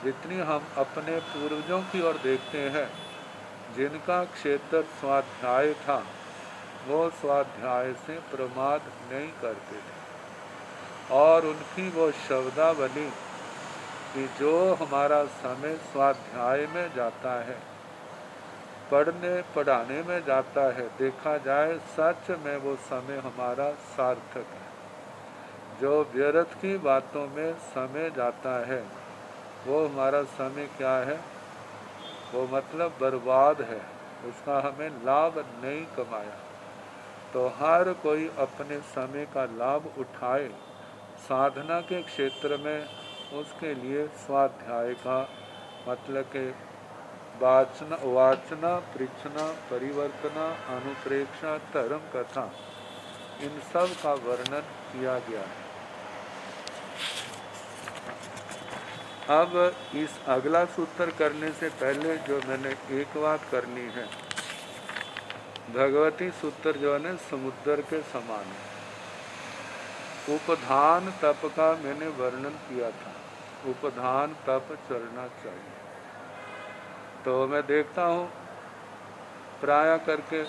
जितनी हम अपने पूर्वजों की ओर देखते हैं, जिनका क्षेत्र स्वाध्याय था, वो स्वाध्याय से प्रमाद नहीं करते थे और उनकी वो शब्दावली कि जो हमारा समय स्वाध्याय में जाता है, पढ़ने पढ़ाने में जाता है, देखा जाए सच में वो समय हमारा सार्थक है। जो व्यर्थ की बातों में समय जाता है, वो हमारा समय क्या है? वो मतलब बर्बाद है, उसका हमें लाभ नहीं कमाया। तो हर कोई अपने समय का लाभ उठाए। साधना के क्षेत्र में उसके लिए स्वाध्याय का मतलब के वाचना, परीक्षना, परिवर्तना, अनुप्रेक्षा, धर्म कथा, इन सब का वर्णन किया गया है। अब इस अगला सूत्र करने से पहले जो मैंने एक बात करनी है, भगवती सूत्र जो है समुद्र के समान है। उपधान तप का मैंने वर्णन किया था। उपधान तप चलना चाहिए। तो मैं देखता हूँ प्राय करके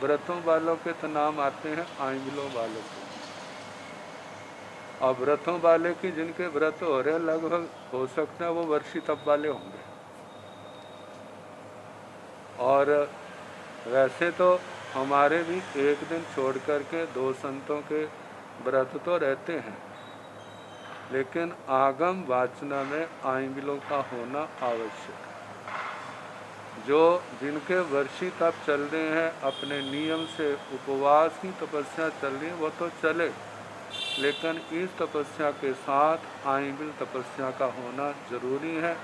व्रतों वालों के तो नाम आते हैं, आंगलों वालों के। अब व्रतों वाले की जिनके व्रत हो रहे लगभग हो सकता है वो वर्षी तप वाले होंगे। और वैसे तो हमारे भी एक दिन छोड़ करके 2 संतों के व्रत तो रहते हैं, लेकिन आगम वाचना में आंगलों का होना आवश्यक है। जो जिनके वर्षी तप चल रहे हैं, अपने नियम से उपवास की तपस्या चल रही है, वो तो चले, लेकिन इस तपस्या के साथ आंगिल तपस्या का होना जरूरी है।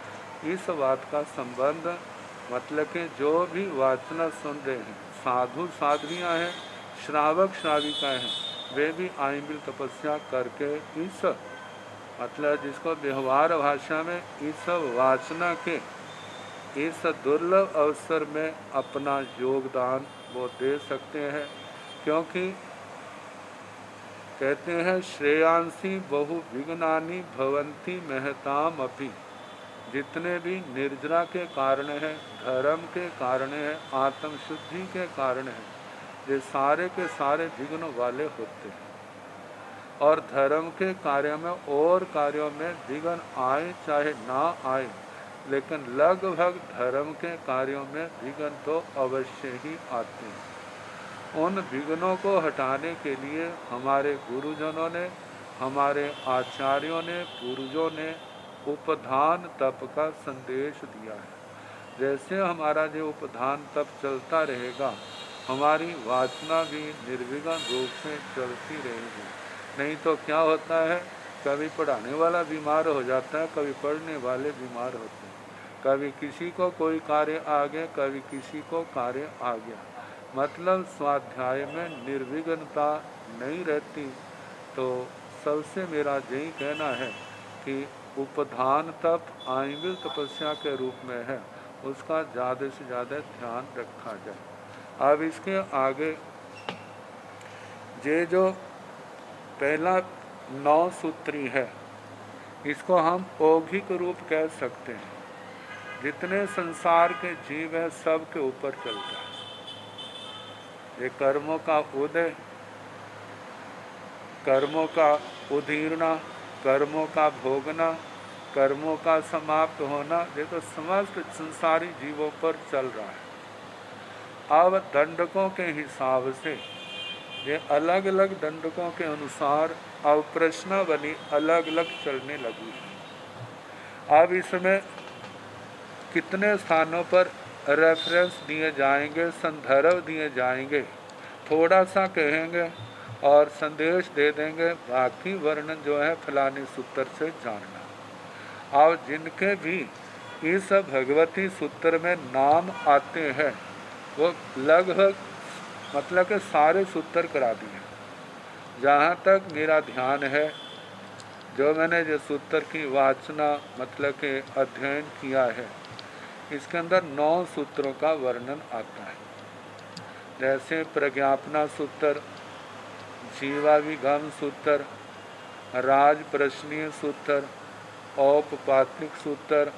इस बात का संबंध मतलब कि जो भी वाचना सुन रहे हैं, साधु साध्वियाँ हैं, श्रावक श्राविकाएँ हैं, वे भी आंगिल तपस्या करके इस मतलब जिसको व्यवहार भाषा में इस वाचना के इस दुर्लभ अवसर में अपना योगदान वो दे सकते हैं। क्योंकि कहते हैं श्रेयांसी बहु विघ्नानि भवंती महताम अपि। जितने भी निर्जरा के कारण हैं, धर्म के कारण हैं, आत्मशुद्धि के कारण हैं, ये सारे के सारे विघ्न वाले होते हैं। और धर्म के कार्य में और कार्यों में विघ्न आए चाहे ना आए, लेकिन लगभग धर्म के कार्यों में विघ्न तो अवश्य ही आते हैं। उन विघ्नों को हटाने के लिए हमारे गुरुजनों ने, हमारे आचार्यों ने, पूर्वजों ने उपधान तप का संदेश दिया है। जैसे हमारा जो उपधान तप चलता रहेगा, हमारी वासना भी निर्विघ्न रूप से चलती रहेगी। नहीं तो क्या होता है, कभी पढ़ाने वाला बीमार हो जाता है, कभी पढ़ने वाले बीमार होते हैं, कभी किसी को कोई कार्य आ गया, कभी किसी को कार्य आ गया। मतलब स्वाध्याय में निर्विघ्नता नहीं रहती। तो सबसे मेरा यही कहना है कि उपधान तप आंगिल तपस्या के रूप में है, उसका ज़्यादा से ज़्यादा ध्यान रखा जाए। अब इसके आगे ये जो पहला 9 सूत्री है, इसको हम औघिक रूप कह सकते हैं। जितने संसार के जीव हैं सब के ऊपर चलता है। ये कर्मों का उदय, कर्मों का उदीरना, कर्मों का भोगना, कर्मों का समाप्त होना, ये तो समस्त संसारी जीवों पर चल रहा है। अब दंडकों के हिसाब से ये अलग अलग दंडकों के अनुसार अब प्रश्नावली अलग अलग चलने लगी है। अब इसमें कितने स्थानों पर रेफरेंस दिए जाएंगे, संदर्भ दिए जाएंगे, थोड़ा सा कहेंगे और संदेश दे देंगे, बाकी वर्णन जो है फलाने सूत्र से जानना। और जिनके भी इस भगवती सूत्र में नाम आते हैं, वो लगभग मतलब के सारे सूत्र करा दिए। जहाँ तक मेरा ध्यान है, जो मैंने जो सूत्र की वाचना मतलब के अध्ययन किया है, इसके अंदर 9 सूत्रों का वर्णन आता है। जैसे प्रज्ञापना सूत्र, जीवाभिगम सूत्र, राज प्रश्नीय सूत्र, औपपातिक सूत्र,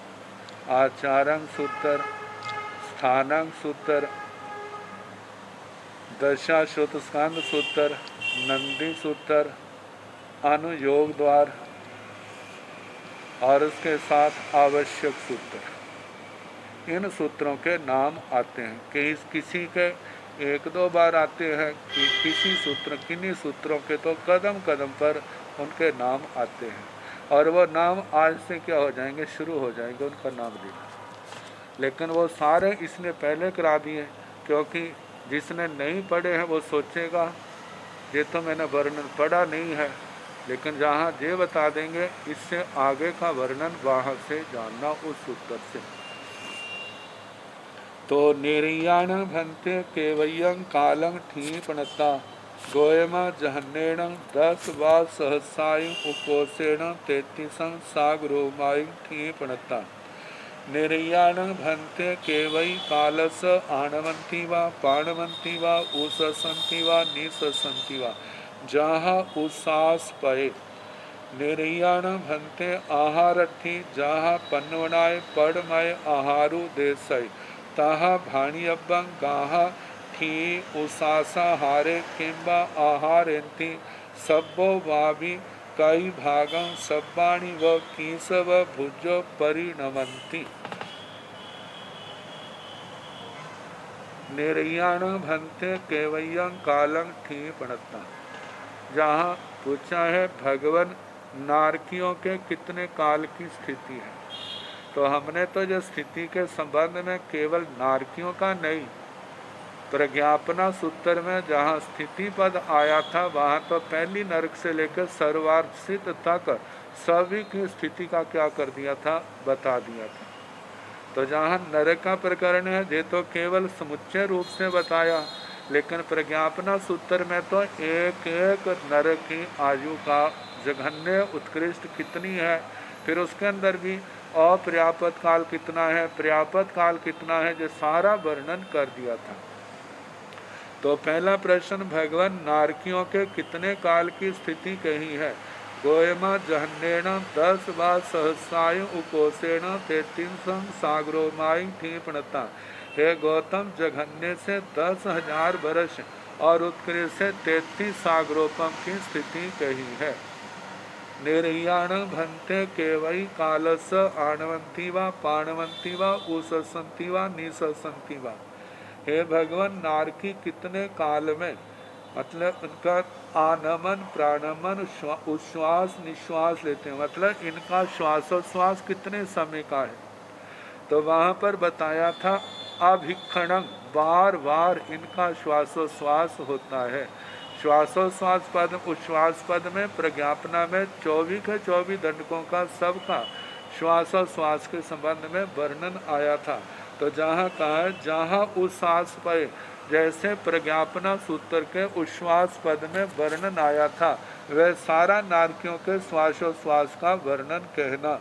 आचारंग सूत्र, स्थानंग सूत्र, दशाश्वतस्कंद सूत्र, नंदी सूत्र, अनुयोग द्वार और उसके साथ आवश्यक सूत्र। इन सूत्रों के नाम आते हैं कि किसी के 1-2 बार आते हैं कि किसी सूत्र, किन्हीं सूत्रों के तो कदम कदम पर उनके नाम आते हैं और वो नाम आज से क्या हो जाएंगे, शुरू हो जाएंगे उनका नाम देना। लेकिन वो सारे इसने पहले करा दिए, क्योंकि जिसने नहीं पढ़े हैं वो सोचेगा ये तो मैंने वर्णन पढ़ा नहीं है, लेकिन जहाँ ये बता देंगे इससे आगे का वर्णन वहाँ से जानना उस सूत्र से। तो निर्याण भंते केवयं कालं ठीपणता गोयमा जहन्नेण 10 वा सहसायं उपोषेण 33 सागरोमायं ठीपणता निर्याण भंते केवई कालस आणवंती वा पाणवंती वा उससंती वा निससंती वा जहाँ उसास पये निर्याण भंते आहारठी जहाँ पन्वनाय पड़मय आहारु देसय ताहा भाणियब्बं गाहा ठी उसासा हारे किंबा आहारेंती सब्बो वावी कई भागं सब्बाणि व कीसव भुजो परिणमंती निर्याण भंते केवयं कालं ठीपणता। जहाँ पूछा है भगवान नारकियों के कितने काल की स्थिति है, तो हमने तो जो स्थिति के संबंध में केवल नारकियों का नहीं, प्रज्ञापना सूत्र में जहाँ स्थिति पद आया था वहाँ तो पहली नरक से लेकर सर्वार्थित तक सभी की स्थिति का क्या कर दिया था, बता दिया था। तो जहाँ नरक का प्रकरण है ये तो केवल समुच्चय रूप से बताया, लेकिन प्रज्ञापना सूत्र में तो एक एक नरक की आयु का जघन्य उत्कृष्ट कितनी है, फिर उसके अंदर भी अपर्याप्त काल कितना है, पर्याप्त काल कितना है, जो सारा वर्णन कर दिया था। तो पहला प्रश्न भगवान नारकियों के कितने काल की स्थिति कही है। गोयमा जहन्नेण 10 वा सहसाय उपोषेण 33 सागरोमाय ठीपणता। हे गौतम, जघन्य से 10,000 वर्ष और उत्कृष्ट से 33 सागरोपम की स्थिति कही है। निर्याण भंते केवई कालस आणवंती वा पाणवंती वा उससंती वा निससंती वा। हे भगवान, नारकी कितने काल में, मतलब उनका आनमन प्राणमन उश्वास निश्वास लेते हैं, मतलब इनका श्वासोश्वास कितने समय का है। तो वहाँ पर बताया था अभिक्षणं, बार बार इनका श्वासोश्वास होता है। श्वासोश्वास पद उच्छ्वास पद में प्रज्ञापना में 24 के 24 दंडकों का सबका श्वासोश्वास के संबंध में वर्णन आया था। तो जहाँ कहा है जहाँ उश्वास पे, जैसे प्रज्ञापना सूत्र के उच्छ्वास पद में वर्णन आया था, वह सारा नारकियों के श्वासोश्वास का वर्णन कहना।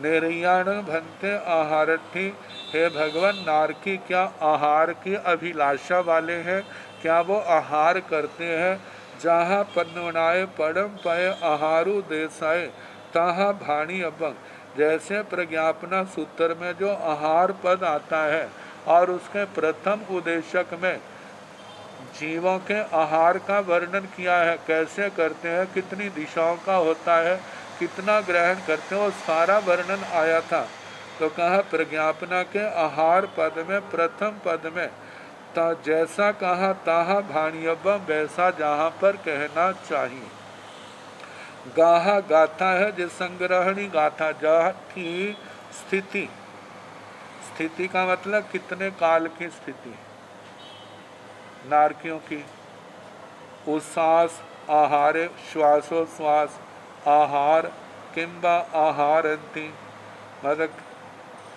निर्याण भंते आहारठी। हे भगवान, नारकी क्या आहार की अभिलाषा वाले हैं, क्या वो आहार करते हैं। जहाँ पन्वनाय पड़म पय आहारु देसाय तहाँ भाणी अभंग। जैसे प्रज्ञापना सूत्र में जो आहार पद आता है और उसके प्रथम उद्देशक में जीवों के आहार का वर्णन किया है, कैसे करते हैं, कितनी दिशाओं का होता है, कितना ग्रहण करते हैं, वो सारा वर्णन आया था। तो कहा प्रज्ञापना के आहार पद में प्रथम पद में जैसा कहा ताहा भाणियब्बम, वैसा जहाँ पर कहना चाहिए। गाहा गाथा है जो संग्रहणी गाथा, जहाँ की स्थिति, स्थिति का मतलब कितने काल की स्थिति नारकियों की। उश्वास आहारे श्वासोश्वास आहार किंबा आहारंती, मतलब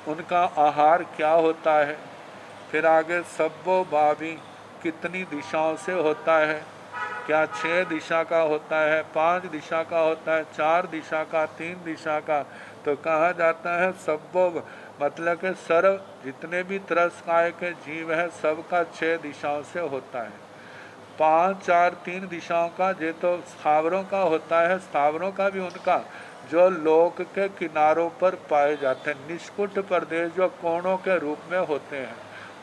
उनका आहार क्या होता है। फिर आगे सब्बो भावी कितनी दिशाओं से होता है, क्या 6 दिशा का होता है, 5 दिशा का होता है, 4 दिशा का, 3 दिशा का। तो कहा जाता है सब्बो मतलब कि सर्व जितने भी त्रस्काय के जीव है सबका 6 दिशाओं से होता है। 5, 4, 3 दिशाओं का ये तो स्थावरों का होता है, स्थावरों का भी उनका जो लोक के किनारों पर पाए जाते हैं, निष्कुट प्रदेश जो कोणों के रूप में होते हैं,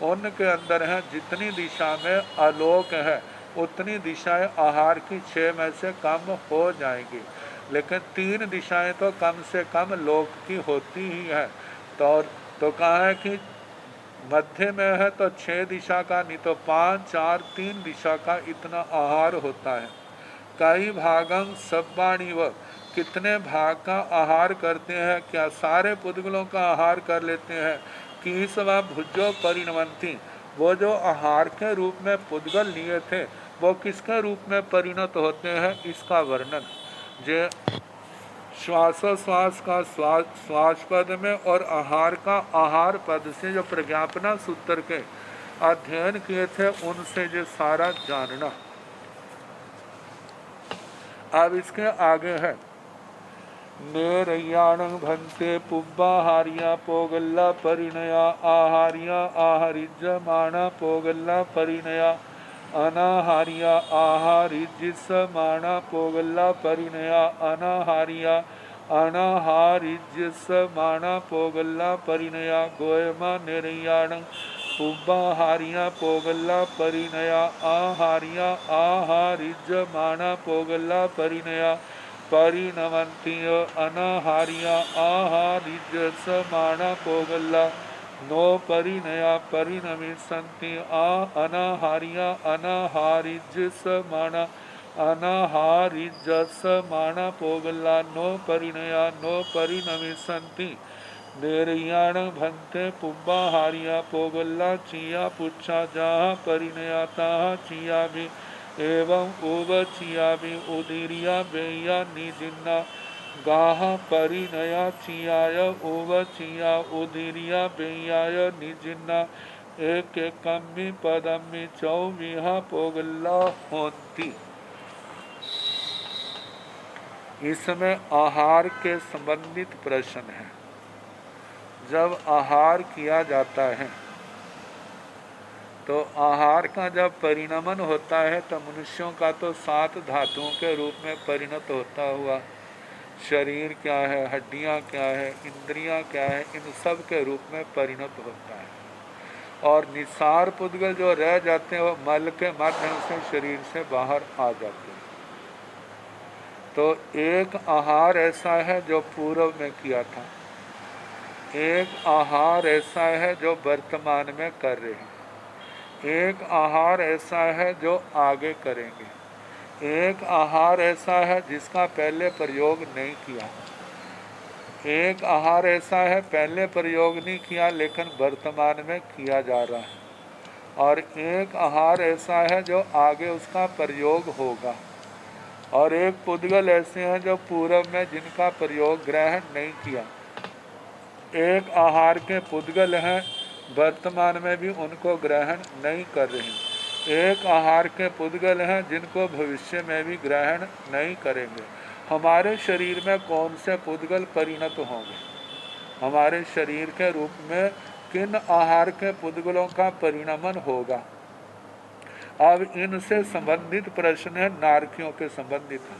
उनके अंदर है। जितनी दिशा में आलोक है उतनी दिशाएं आहार की 6 में से कम हो जाएंगी, लेकिन 3 दिशाएं तो कम से कम लोक की होती ही है। तो कहा है कि मध्य में है तो 6 दिशा का, नहीं तो 5, 4, 3 दिशा का इतना आहार होता है। कई भागम सब्बाणी व कितने भाग का आहार करते हैं, क्या सारे पुद्गलों का आहार कर लेते हैं। कीसवा भुजो परिणवंती, वो जो आहार के रूप में पुद्गल लिए थे वो किसके रूप में परिणत होते हैं, इसका वर्णन जे श्वासोश्वास का श्वास पद में और आहार का आहार पद से जो प्रज्ञापना सूत्र के अध्ययन किए थे उनसे जो सारा जानना। अब इसके आगे है नेरयाण भंते पुब्बाहारिया पोगल्ला परिणया आहारिया आहारिज्यमाणा पोगल्ला परिणया अनाहारिया आहारिज्यमाणा पोगल्ला परिणया अनाहारिया अनाहारिज्यमाणा पोगल्ला परिणया गोयमा नेरयाण पुब्बाहारिया पोगल्ला परिणया आहारिया आहारिज्यमाणा पोगल्ला परिणया परिणमंती अनाहारिया आहारिज्यमाणा पोगल्ला नो परिणया परिणमी संति अनाहारिया अनाहारिज्यमाणा अनाहारिज्यमाणा पोगल्ला नो परिणया नो परिणमी संति नेरयाण भंते पुब्बाहारिया पोगल्ला चिया पुच्छा जहाँ परिणया तहाँ चिया भी एवं उवचिया भी उदीरिया बेया निजिन्ना गाह परिणया चियाय उवचिया उदीरिया बेयाय निजिन्ना एक कम्मी पदम्मी चौविहा पोगल्ला होती। इसमें आहार के संबंधित प्रश्न है। जब आहार किया जाता है तो आहार का जब परिणमन होता है तो मनुष्यों का तो 7 धातुओं के रूप में परिणत होता हुआ शरीर क्या है, हड्डियां क्या है, इंद्रियां क्या है, इन सब के रूप में परिणत होता है। और निसार पुद्गल जो रह जाते हैं वो मल के माध्यम से शरीर से बाहर आ जाते हैं। तो एक आहार ऐसा है जो पूर्व में किया था, एक आहार ऐसा है जो वर्तमान में कर रहे हैं, एक आहार ऐसा है जो आगे करेंगे, एक आहार ऐसा है जिसका पहले प्रयोग नहीं किया, एक आहार ऐसा है पहले प्रयोग नहीं किया लेकिन वर्तमान में किया जा रहा है, और एक आहार ऐसा है जो आगे उसका प्रयोग होगा, और एक पुद्गल ऐसे हैं जो पूर्व में जिनका प्रयोग ग्रहण नहीं किया। एक आहार के पुद्गल हैं वर्तमान में भी उनको ग्रहण नहीं कर रहे। एक आहार के पुद्गल हैं जिनको भविष्य में भी ग्रहण नहीं करेंगे। हमारे शरीर में कौन से पुद्गल परिणत होंगे, हमारे शरीर के रूप में किन आहार के पुद्गलों का परिणमन होगा। अब इनसे संबंधित प्रश्न है, नारकियों के संबंधित है।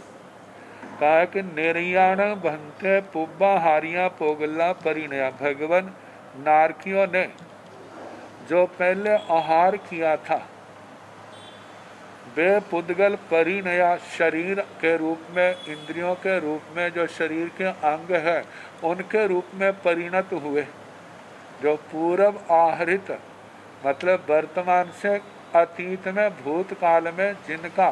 कहा कि निर्याण भंते पुब्बाहारिया पोगल्ला परिणया, भगवान नारकियों ने जो पहले आहार किया था वे पुद्गल परिणया शरीर के रूप में, इंद्रियों के रूप में, जो शरीर के अंग है उनके रूप में परिणत हुए। जो पूर्व आहरित मतलब वर्तमान से अतीत में भूतकाल में जिनको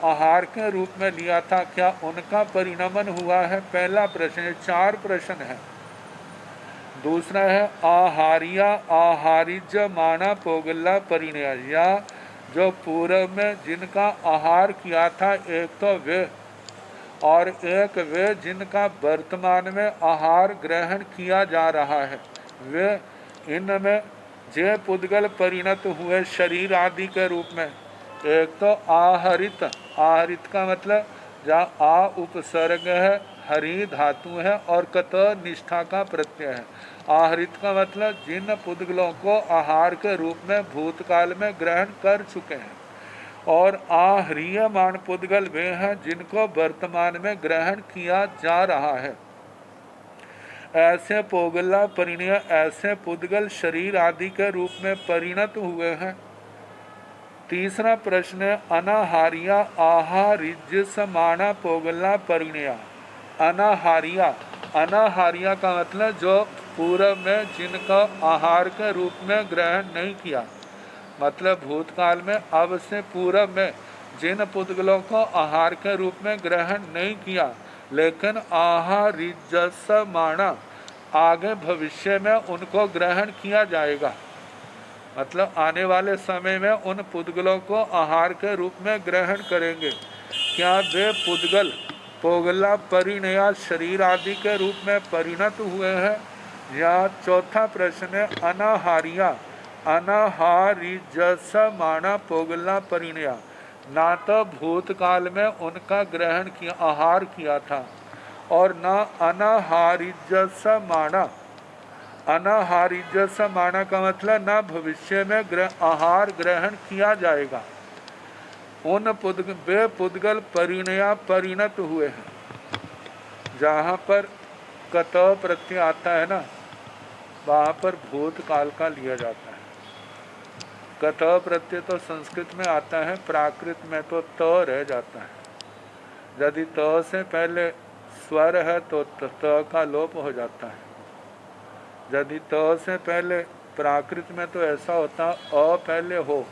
आहार के रूप में लिया था, क्या उनका परिणमन हुआ है? पहला प्रश्न, 4 प्रश्न है। दूसरा है आहारिया आहारिज्यमाणा पोगल्ला परिणया, या जो पूर्व में जिनका आहार किया था एक तो वे, और एक वे जिनका वर्तमान में आहार ग्रहण किया जा रहा है वे, इनमें जे पुद्गल परिणत हुए शरीर आदि के रूप में। एक तो आहरित, आहरित का मतलब जहाँ आ उपसर्ग है, हरि धातु है और कत निष्ठा का प्रत्यय है। आहरित का मतलब जिन पुद्गलों को आहार के रूप में भूतकाल में ग्रहण कर चुके हैं, और आहरियमान पुद्गल वे हैं जिनको वर्तमान में ग्रहण किया जा रहा है। ऐसे पोगला परिणय ऐसे पुद्गल शरीर आदि के रूप में परिणत हुए हैं। तीसरा प्रश्न है अनाहारिया आहारिज्य समाना पोगला परिणया। अनाहारिया, अनाहारिया का मतलब जो पूर्व में जिनका आहार के रूप में ग्रहण नहीं किया, मतलब भूतकाल में अब से पूर्व में जिन पुद्गलों को आहार के रूप में ग्रहण नहीं किया, लेकिन आहारिजसमाना आगे भविष्य में उनको ग्रहण किया जाएगा। मतलब आने वाले समय में उन पुद्गलों को आहार के रूप में ग्रहण करेंगे। क्या वे पुद्गल पोगला परिणया शरीर आदि के रूप में परिणत हुए हैं? या चौथा प्रश्न है अनाहारिया अनाहारिजसमाना पोगला परिणया। ना तो भूतकाल में उनका ग्रहण किया आहार किया था, और न अनाहारिजसमाना। अनाहारिजसमाना का मतलब न भविष्य में आहार ग्रहण किया जाएगा। उन वे पुद्गल परिणया परिणत हुए हैं। जहाँ पर कत प्रत्यय आता है ना, वहाँ पर भूतकाल का लिया जाता है। कत प्रत्यय तो संस्कृत में आता है, प्राकृत में तो त रह जाता है। यदि त से पहले स्वर है तो त का लोप हो जाता है। यदि त से पहले प्राकृत में तो ऐसा होता अ पहले हो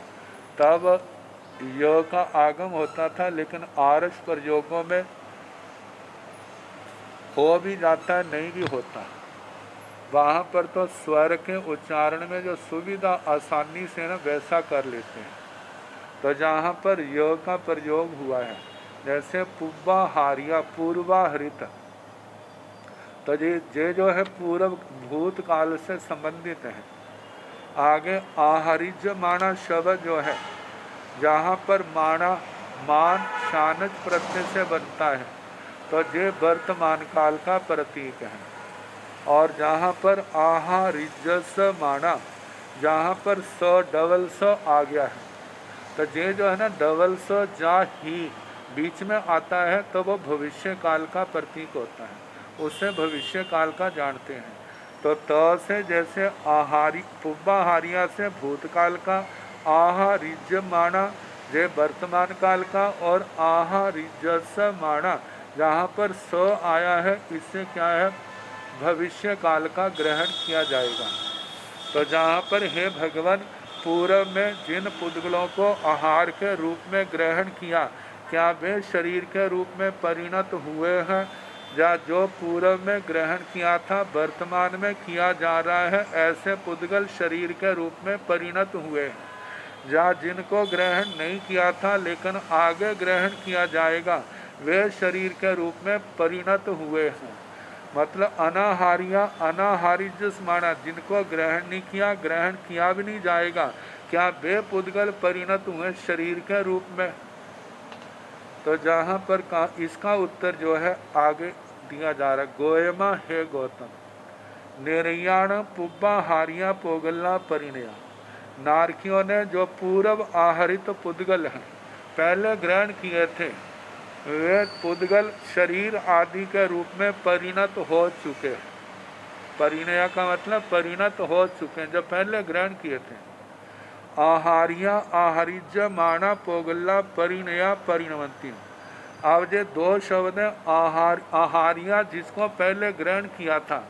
तब य का आगम होता था, लेकिन आरस प्रयोगों में हो भी जाता है, नहीं भी होता। वहाँ पर तो स्वर के उच्चारण में जो सुविधा आसानी से ना वैसा कर लेते हैं। तो जहाँ पर य का प्रयोग हुआ है, जैसे पुब्बाहारिया पूर्वाहृत, तो ये जो है पूर्व भूतकाल से संबंधित है। आगे आहरिज माना शब्द जो है, जहाँ पर माना मान शानच प्रत्यय से बनता है, तो ये वर्तमान काल का प्रतीक है। और जहाँ पर आहारिजस माना, जहाँ पर स डबल स आ गया है, तो ये जो है ना डबल स जा ही बीच में आता है, तो वो भविष्य काल का प्रतीक होता है, उससे भविष्य काल का जानते हैं। तो त से जैसे आहारी पुब्बाहारिया से भूतकाल का, आहारिज माना ये वर्तमान काल का, और आहारिजस माना जहाँ पर स आया है, इससे क्या है भविष्य काल का ग्रहण किया जाएगा। तो जहाँ पर हे भगवान पूर्व में जिन पुद्गलों को आहार के रूप में ग्रहण किया, क्या वे शरीर के रूप में परिणत हुए हैं? या जो पूर्व में ग्रहण किया था वर्तमान में किया जा रहा है, ऐसे पुद्गल शरीर के रूप में परिणत हुए हैं? या जिनको ग्रहण नहीं किया था लेकिन आगे ग्रहण किया जाएगा, वे शरीर के रूप में परिणत हुए हैं। मतलब अनाहारिया अनाहारिजस माना जिनको ग्रहण नहीं किया, ग्रहण किया भी नहीं जाएगा, क्या वे पुद्गल परिणत हुए शरीर के रूप में? तो जहाँ पर इसका उत्तर जो है आगे दिया जा रहा है। गोयमा हे गौतम निर्याण पुब्बाहारिया पोगल्ला परिणया। नारकियों ने जो पूर्व आहरित पुद्गल हैं पहले ग्रहण किए थे, वे पुद्गल शरीर आदि के रूप में परिणत हो चुके। परिणया का मतलब परिणत हो चुके, जो पहले ग्रहण किए थे। आहारिया आहारिज माना पोगल्ला परिणया परिणवंती। अब ये दो शब्द हैं, आहारिया जिसको पहले ग्रहण किया था,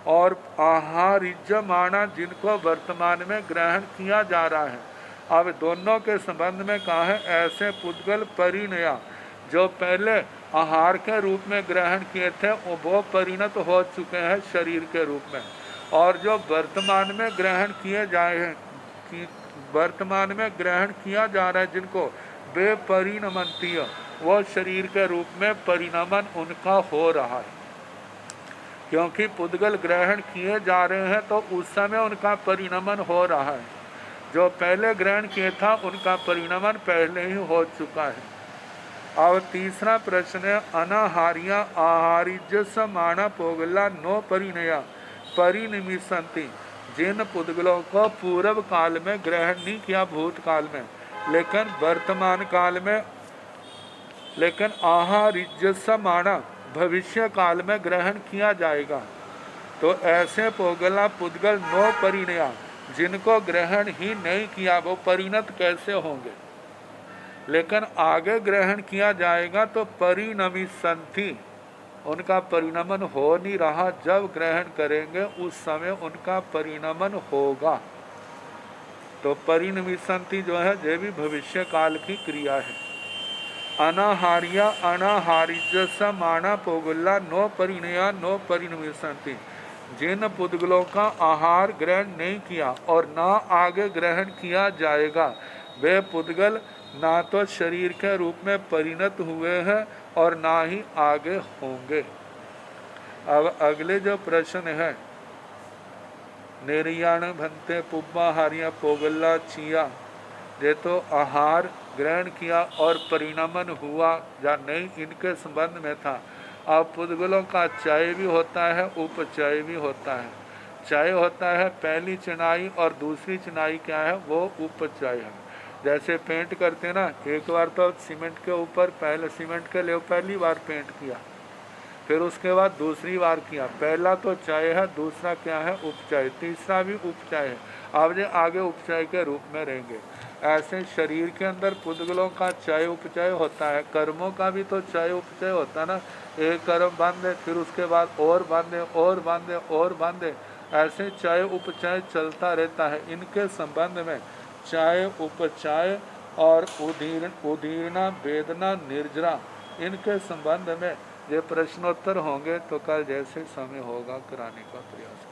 और आहारिज माना जिनको वर्तमान में ग्रहण किया जा रहा है। अब दोनों के संबंध में कहा है ऐसे पुद्गल परिणया जो पहले आहार के रूप में ग्रहण किए थे वो परिणत हो चुके हैं शरीर के रूप में, और जो वर्तमान में ग्रहण किए जाए हैं कि वर्तमान में ग्रहण किया जा रहा है जिनको वे परिणमंती, वो शरीर के रूप में परिणमन उनका हो रहा है। क्योंकि पुद्गल ग्रहण किए जा रहे हैं तो उस समय उनका परिणमन हो रहा है। जो पहले ग्रहण किए था उनका परिणमन पहले ही हो चुका है। अब तीसरा प्रश्न है, अनाहारिया आहारिज समाना पोगला नो परिणया परिनिमिषंति। जिन पुद्गलों को पूर्व काल में ग्रहण नहीं किया भूतकाल में, लेकिन वर्तमान काल में, लेकिन आहारिज समाना भविष्य काल में ग्रहण किया जाएगा, तो ऐसे पोगला पुद्गल नो परिणया, जिनको ग्रहण ही नहीं किया वो परिणत कैसे होंगे। लेकिन आगे ग्रहण किया जाएगा तो परिणमिसंति, उनका परिणमन हो नहीं रहा, जब ग्रहण करेंगे उस समय उनका परिणमन होगा। तो परिणमिसंति जो है ये भी भविष्य काल की क्रिया है। अनाहारिया अनाहारिज समाना पोगुल्ला नो परिणया नो परिणमिसंति। जिन पुद्गलों का आहार ग्रहण नहीं किया और ना आगे ग्रहण किया जाएगा, वे पुद्गल ना तो शरीर के रूप में परिणत हुए हैं और ना ही आगे होंगे। अब अगले जो प्रश्न है, निर्याण भंते पुब्बाहारिया पोगल्ला चिया, ये तो आहार ग्रहण किया और परिणमन हुआ या नहीं इनके संबंध में था। अब पुद्गलों का चय भी होता है, उपचय भी होता है। चय होता है पहली चिनाई और दूसरी चिनाई क्या है, वो उपचय है। जैसे पेंट करते ना, एक बार तो सीमेंट के ऊपर पहले सीमेंट के लिए पहली बार पेंट किया, फिर उसके बाद दूसरी बार किया। पहला तो चय है, दूसरा क्या है, उपचय, तीसरा भी उपचय है। अब ये आगे उपचय के रूप में रहेंगे। ऐसे शरीर के अंदर पुद्गलों का चय उपचय होता है, कर्मों का भी तो चय उपचय होता है ना। एक कर्म बांधे, फिर उसके बाद और बांधे और बांधे और बांधे, ऐसे चय उपचय चलता रहता है। इनके संबंध में चय उपचय और उदीर्णा वेदना निर्जरा, इनके संबंध में ये प्रश्नोत्तर होंगे, तो कल जैसे समय होगा कराने का प्रयास